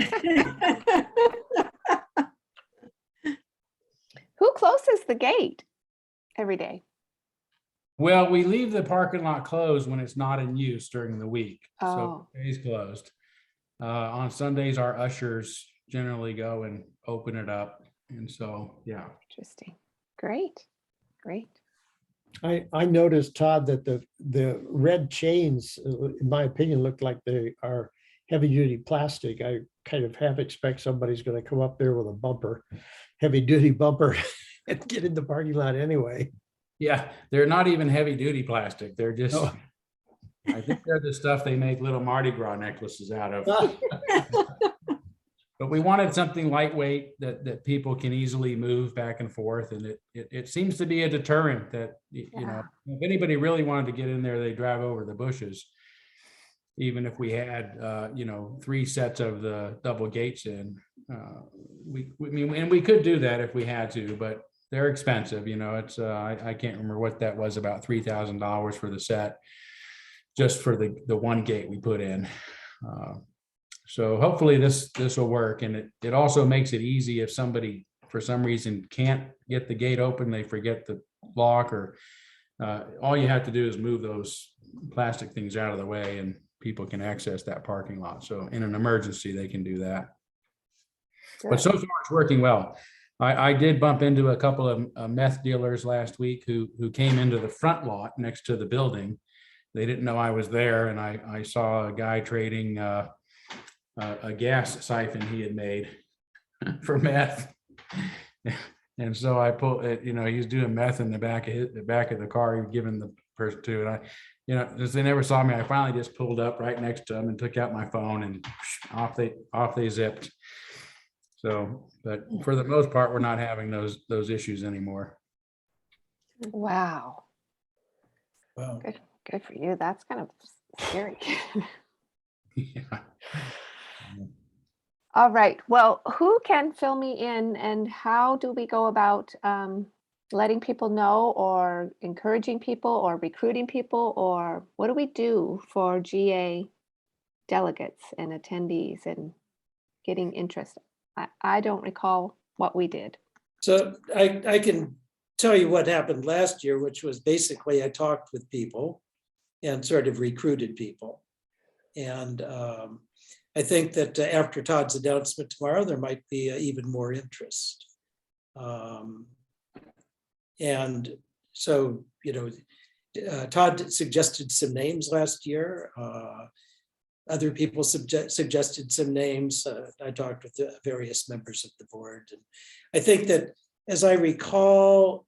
Who closes the gate every day? Well, we leave the parking lot closed when it's not in use during the week. So Oh. it stays closed. On Sundays, our ushers generally go and open it up. And so, yeah. Interesting. Great. I noticed, Todd, that the red chains, in my opinion, look like they are heavy duty plastic. I kind of half expect somebody's going to come up there with a bumper, heavy duty bumper, and get in the parking lot anyway. Yeah, they're not even heavy duty plastic. They're just, Oh. I think they're the stuff they make little Mardi Gras necklaces out of. But we wanted something lightweight that people can easily move back and forth. And it seems to be a deterrent that, if anybody really wanted to get in there, they drive over the bushes. Even if we had, 3 sets of the double gates in, we could do that if we had to, but they're expensive. It's, I can't remember what that was, about $3,000 for the set, just for the one gate we put in. So hopefully this will work, and it also makes it easy if somebody for some reason can't get the gate open, they forget the lock, or all you have to do is move those plastic things out of the way and people can access that parking lot. So in an emergency, they can do that. But so far it's working well. I did bump into a couple of meth dealers last week who came into the front lot next to the building. They didn't know I was there, and I saw a guy trading a gas siphon he had made for meth. And so I pulled it, he was doing meth in the back of the car he was giving the person to. And since they never saw me, I finally just pulled up right next to them and took out my phone, and off they zipped. So, but for the most part, we're not having those issues anymore. Wow. Wow. Good for you. That's kind of scary. Yeah. All right. Well, who can fill me in, and how do we go about letting people know, or encouraging people, or recruiting people, or what do we do for GA delegates and attendees and getting interest? I don't recall what we did. So I can tell you what happened last year, which was basically I talked with people and sort of recruited people. And I think that after Todd's announcement tomorrow, there might be even more interest. And so, Todd suggested some names last year. Other people suggested some names. I talked with the various members of the board. And I think that, as I recall,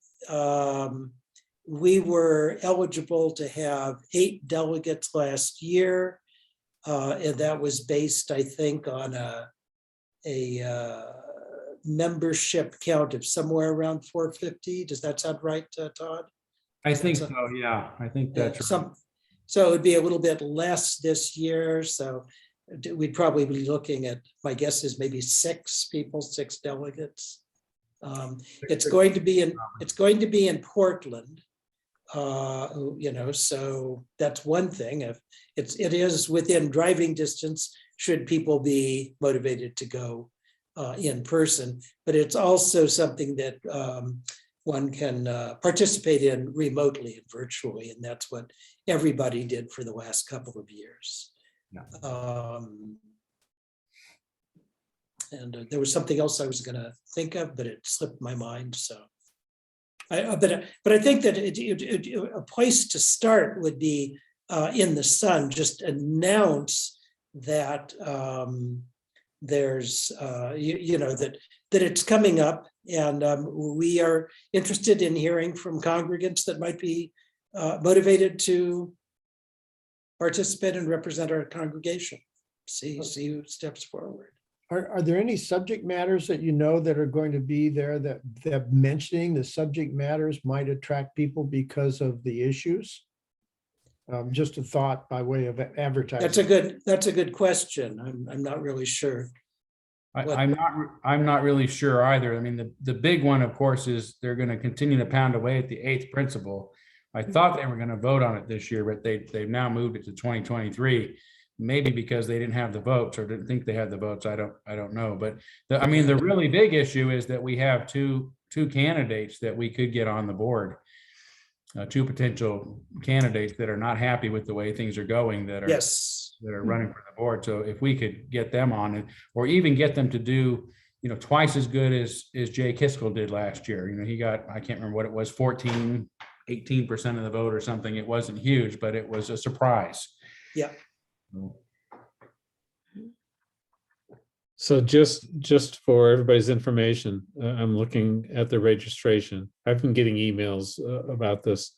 we were eligible to have 8 delegates last year. And that was based, I think, on membership count of somewhere around 450. Does that sound right, Todd? I think That's so, yeah, I think Yeah, that's right. So it would be a little bit less this year, so we'd probably be looking at, my guess is maybe 6 people, 6 delegates. It's going to be in Portland. So that's one thing. If it is within driving distance, should people be motivated to go in person, but it's also something that one can participate in remotely and virtually, and that's what everybody did for the last couple of years. Yeah. And there was something else I was going to think of, but it slipped my mind. So, but I think that a place to start would be in the Sun. Just announce that there's that it's coming up, and we are interested in hearing from congregants that might be motivated to participate and represent our congregation. See who steps forward. Are there any subject matters that that are going to be there that mentioning the subject matters might attract people because of the issues? Just a thought by way of advertising. That's a good question. I'm not really sure. I'm not really sure either. I mean, the big one, of course, is they're going to continue to pound away at the 8th principle. I thought they were going to vote on it this year, but they've now moved it to 2023. Maybe because they didn't have the votes or didn't think they had the votes. I don't know. But the really big issue is that we have two candidates that we could get on the board. 2 potential candidates that are not happy with the way things are going, that are running for the board. So if we could get them on it, or even get them to do, twice as good as Jay Kiskell did last year. He got, I can't remember what it was, 18% of the vote or something. It wasn't huge, but it was a surprise. Yeah. So just for everybody's information, I'm looking at the registration. I've been getting emails about this.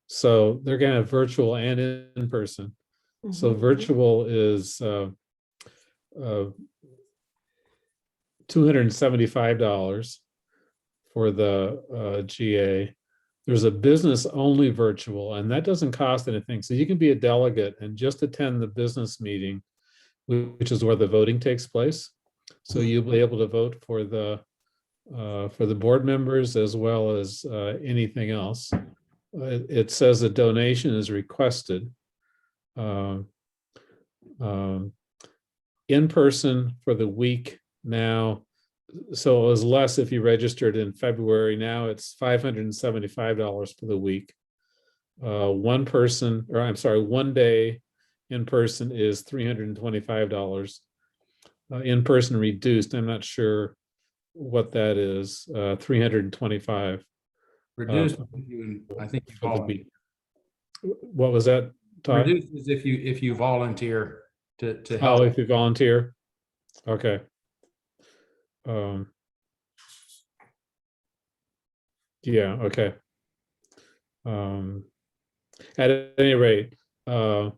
So they're going to have virtual and in person. So virtual is $275 for the GA. There's a business only virtual, and that doesn't cost anything. So you can be a delegate and just attend the business meeting, which is where the voting takes place. So you'll be able to vote for the board members as well as anything else. It says a donation is requested. In person for the week now. So it was less if you registered in February. Now it's $575 for the week. One day in person is $325. In person reduced, I'm not sure what that is. 325. Reduced, I think you volunteer. What was that, Todd? Reduced is if you volunteer to help. Oh, if you volunteer. Okay. Yeah, okay. At any rate, I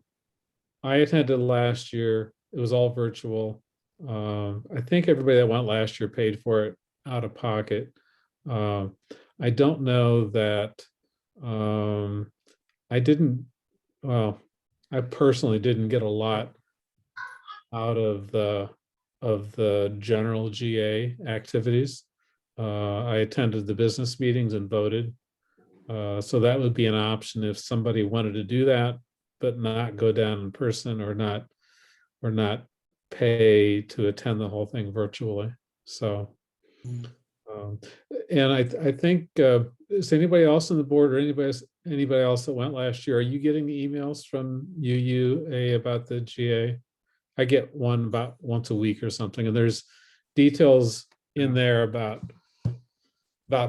attended last year. It was all virtual. I think everybody that went last year paid for it out of pocket. I don't know that I personally didn't get a lot out of the general GA activities. I attended the business meetings and voted. So that would be an option if somebody wanted to do that, but not go down in person or not pay to attend the whole thing virtually. So, and I think, is anybody else on the board or anybody else that went last year, are you getting the emails from UUA about the GA? I get one about once a week or something, and there's details in there about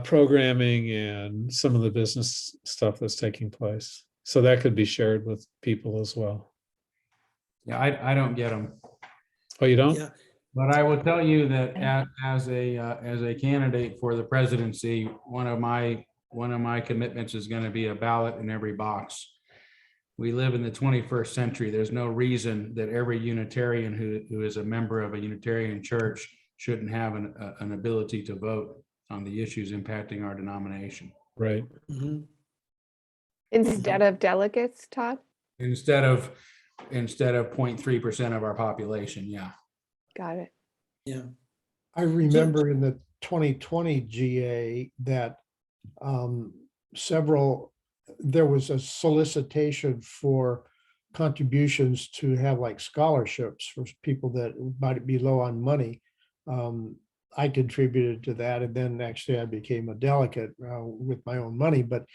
programming and some of the business stuff that's taking place. So that could be shared with people as well. Yeah, I don't get them. Oh, you don't? Yeah. But I will tell you that as a candidate for the presidency, one of my commitments is going to be a ballot in every box. We live in the 21st century. There's no reason that every Unitarian who is a member of a Unitarian church shouldn't have an ability to vote on the issues impacting our denomination. Right. Mhm. Instead of delegates, Todd? Instead of 0.3% of our population, yeah. Got it. Yeah. I remember in the 2020 GA that there was a solicitation for contributions to have like scholarships for people that might be low on money. I contributed to that, and then actually I became a delegate with my own money, but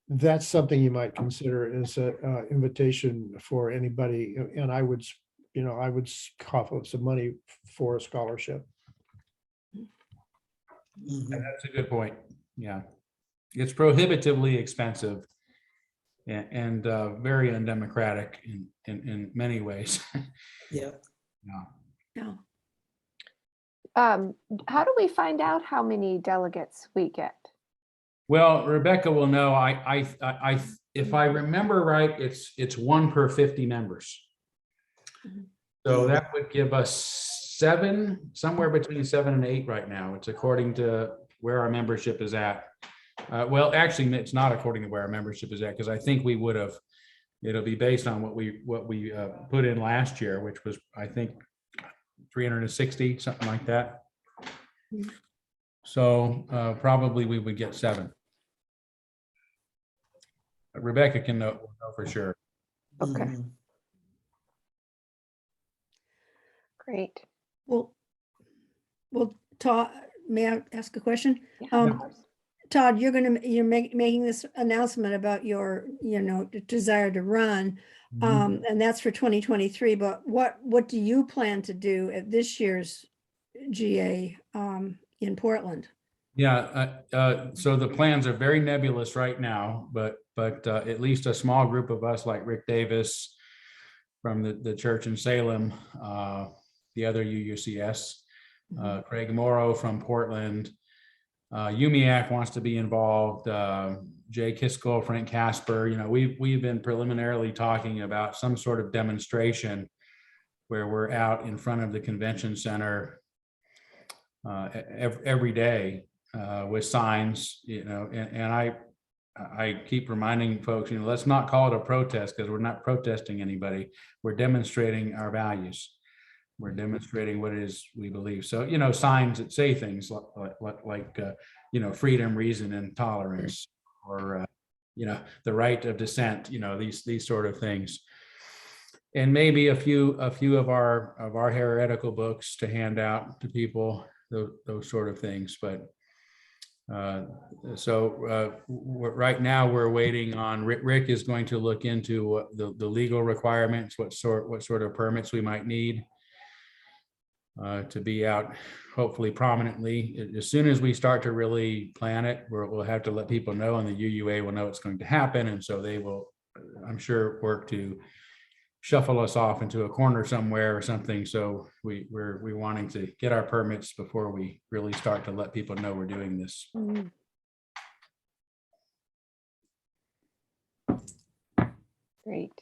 that's something you might consider as a invitation for anybody, and I would cough up some money for a scholarship. Mhm. That's a good point. Yeah. It's prohibitively expensive and very undemocratic in many ways. Yeah. Yeah. Yeah. How do we find out how many delegates we get? Well, Rebecca will know. If I remember right, it's 1 per 50 members. So that would give us 7, somewhere between 7 and 8 right now. It's according to where our membership is at. Well, actually, it's not according to where our membership is at, because I think we would have, it'll be based on what we put in last year, which was, I think, 360, something like that. So probably we would get 7. But Rebecca can know for sure. Okay. Mhm. Great. Well, Todd, may I ask a question? Yeah, of course. Todd, you're making this announcement about your, desire to run, and that's for 2023. But what do you plan to do at this year's GA in Portland? Yeah, so the plans are very nebulous right now, but at least a small group of us, like Rick Davis from the church in Salem, the other UUCS, Craig Morrow from Portland, UMIAC wants to be involved, Jay Kiskell, Frank Casper. We've been preliminarily talking about some sort of demonstration where we're out in front of the convention center every day with signs, and I keep reminding folks, let's not call it a protest, because we're not protesting anybody. We're demonstrating our values. We're demonstrating what it is we believe. So, signs that say things like freedom, reason, and tolerance, or, the right of dissent, these sort of things. And maybe a few of our heretical books to hand out to people, those sort of things. But right now we're waiting on Rick is going to look into the legal requirements, what sort of permits we might need to be out, hopefully prominently. As soon as we start to really plan it, we'll have to let people know, and the UUA will know it's going to happen, and so they will, I'm sure, work to shuffle us off into a corner somewhere or something. So we're wanting to get our permits before we really start to let people know we're doing this. Great.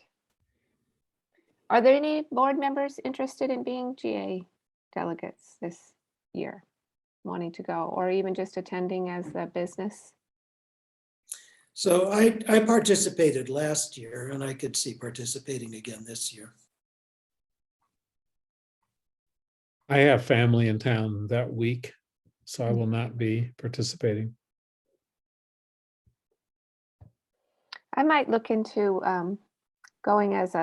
Are there any board members interested in being GA delegates this year, wanting to go, or even just attending as a business? So I participated last year, and I could see participating again this year. I have family in town that week, so I will not be participating. I might look into going as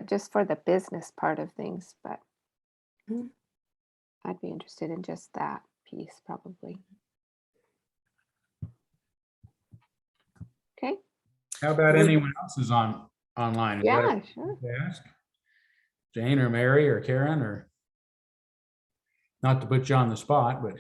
just for the business part of things, but I'd be interested in just that piece probably. Okay. How about anyone else is online? Is that Yeah, okay sure. to ask? Jane or Mary or Karen, or not to put you on the spot, but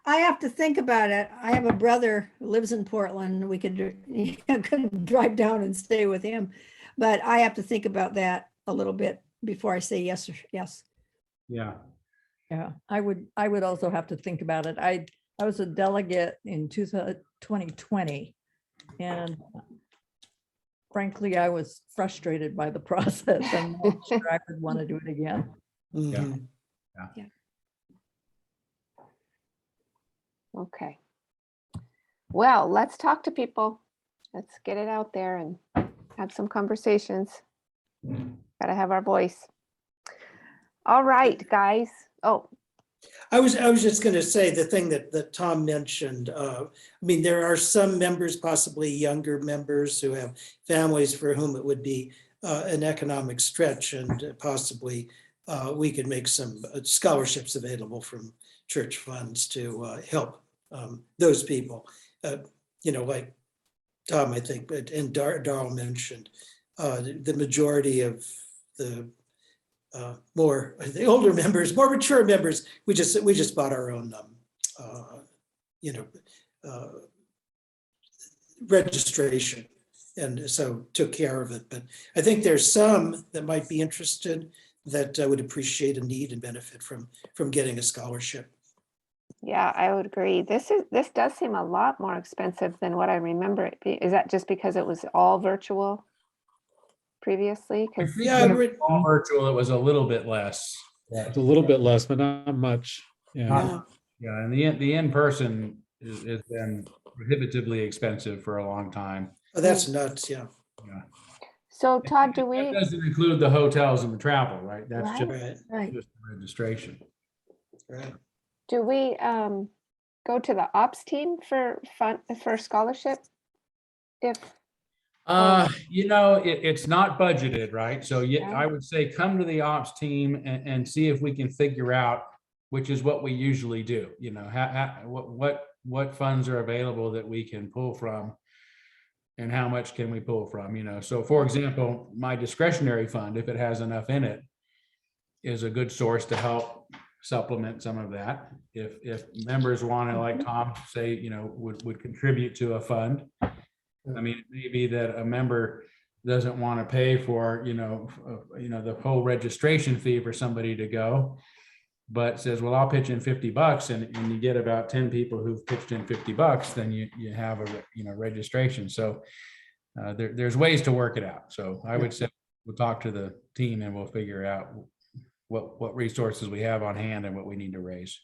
I have to think about it. I have a brother who lives in Portland. We could drive down and stay with him, but I have to think about that a little bit before I say yes or yes. yeah. Yeah, I would also have to think about it. I was a delegate in 2020, and frankly, I was frustrated by the process. I'm not sure I would want to do it again. Mhm. Okay. Well, let's talk to people. Let's get it out there and have some conversations. Gotta have our voice. All right, guys. Oh, I was just going to say the thing that Tom mentioned. I mean, there are some members, possibly younger members, who have families for whom it would be an economic stretch, and possibly we could make some scholarships available from church funds to help those people. Like Tom, I think, and Darrell mentioned, the majority of the the older members, more mature members, we just bought our own, registration, and so took care of it. But I think there's some that might be interested that would appreciate and need and benefit from getting a scholarship. yeah, I would agree. This does seem a lot more expensive than what I remember it being. Is that just because it was all virtual previously? I 'Cause think Yeah, when it was all virtual, it was a little bit less. It's a little bit less, but not much. Yeah. Not- Yeah, and the in-person has been prohibitively expensive for a long time. oh, that's nuts, yeah. Yeah. so Todd, do That we, doesn't include the hotels and the travel, right? That's just, Right, Right. just the registration. right. do we go to the ops team for scholarship? If, It's not budgeted, right? So yeah, Yeah. I would say come to the ops team and see if we can figure out, which is what we usually do, what funds are available that we can pull from and how much can we pull from. So for example, my discretionary fund, if it has enough in it, is a good source to help supplement some of that. If members want to, like Tom say, would contribute to a fund. I mean, it may be that a member doesn't want to pay for, the whole registration fee for somebody to go, but says, well, I'll pitch in $50, and you get about 10 people who've pitched in $50, then you have a registration. So there's ways to work it out. So I would say we'll talk to the team and we'll figure out what resources we have on hand and what we need to raise.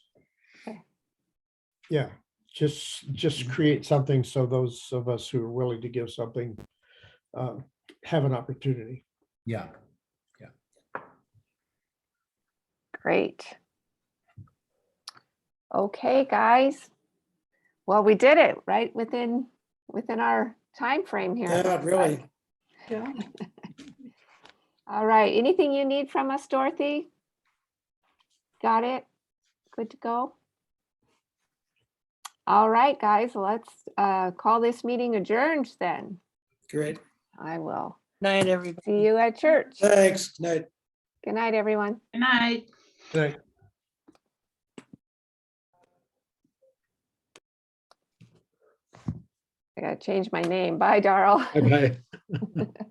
Yeah, just create something so those of us who are willing to give something have an opportunity. Yeah. great. Okay, guys. Well, we did it right within our time frame here. it Yeah, looks really. like. Yeah. All right. Anything you need from us, Dorothy? Got it? Good to go? All right, guys, let's call this meeting adjourned then. Great. I will. Night, everybody. See you at church. Thanks. Night. Good night, everyone. Good night. Right. I gotta change my name. Bye, Darrell. Bye-bye.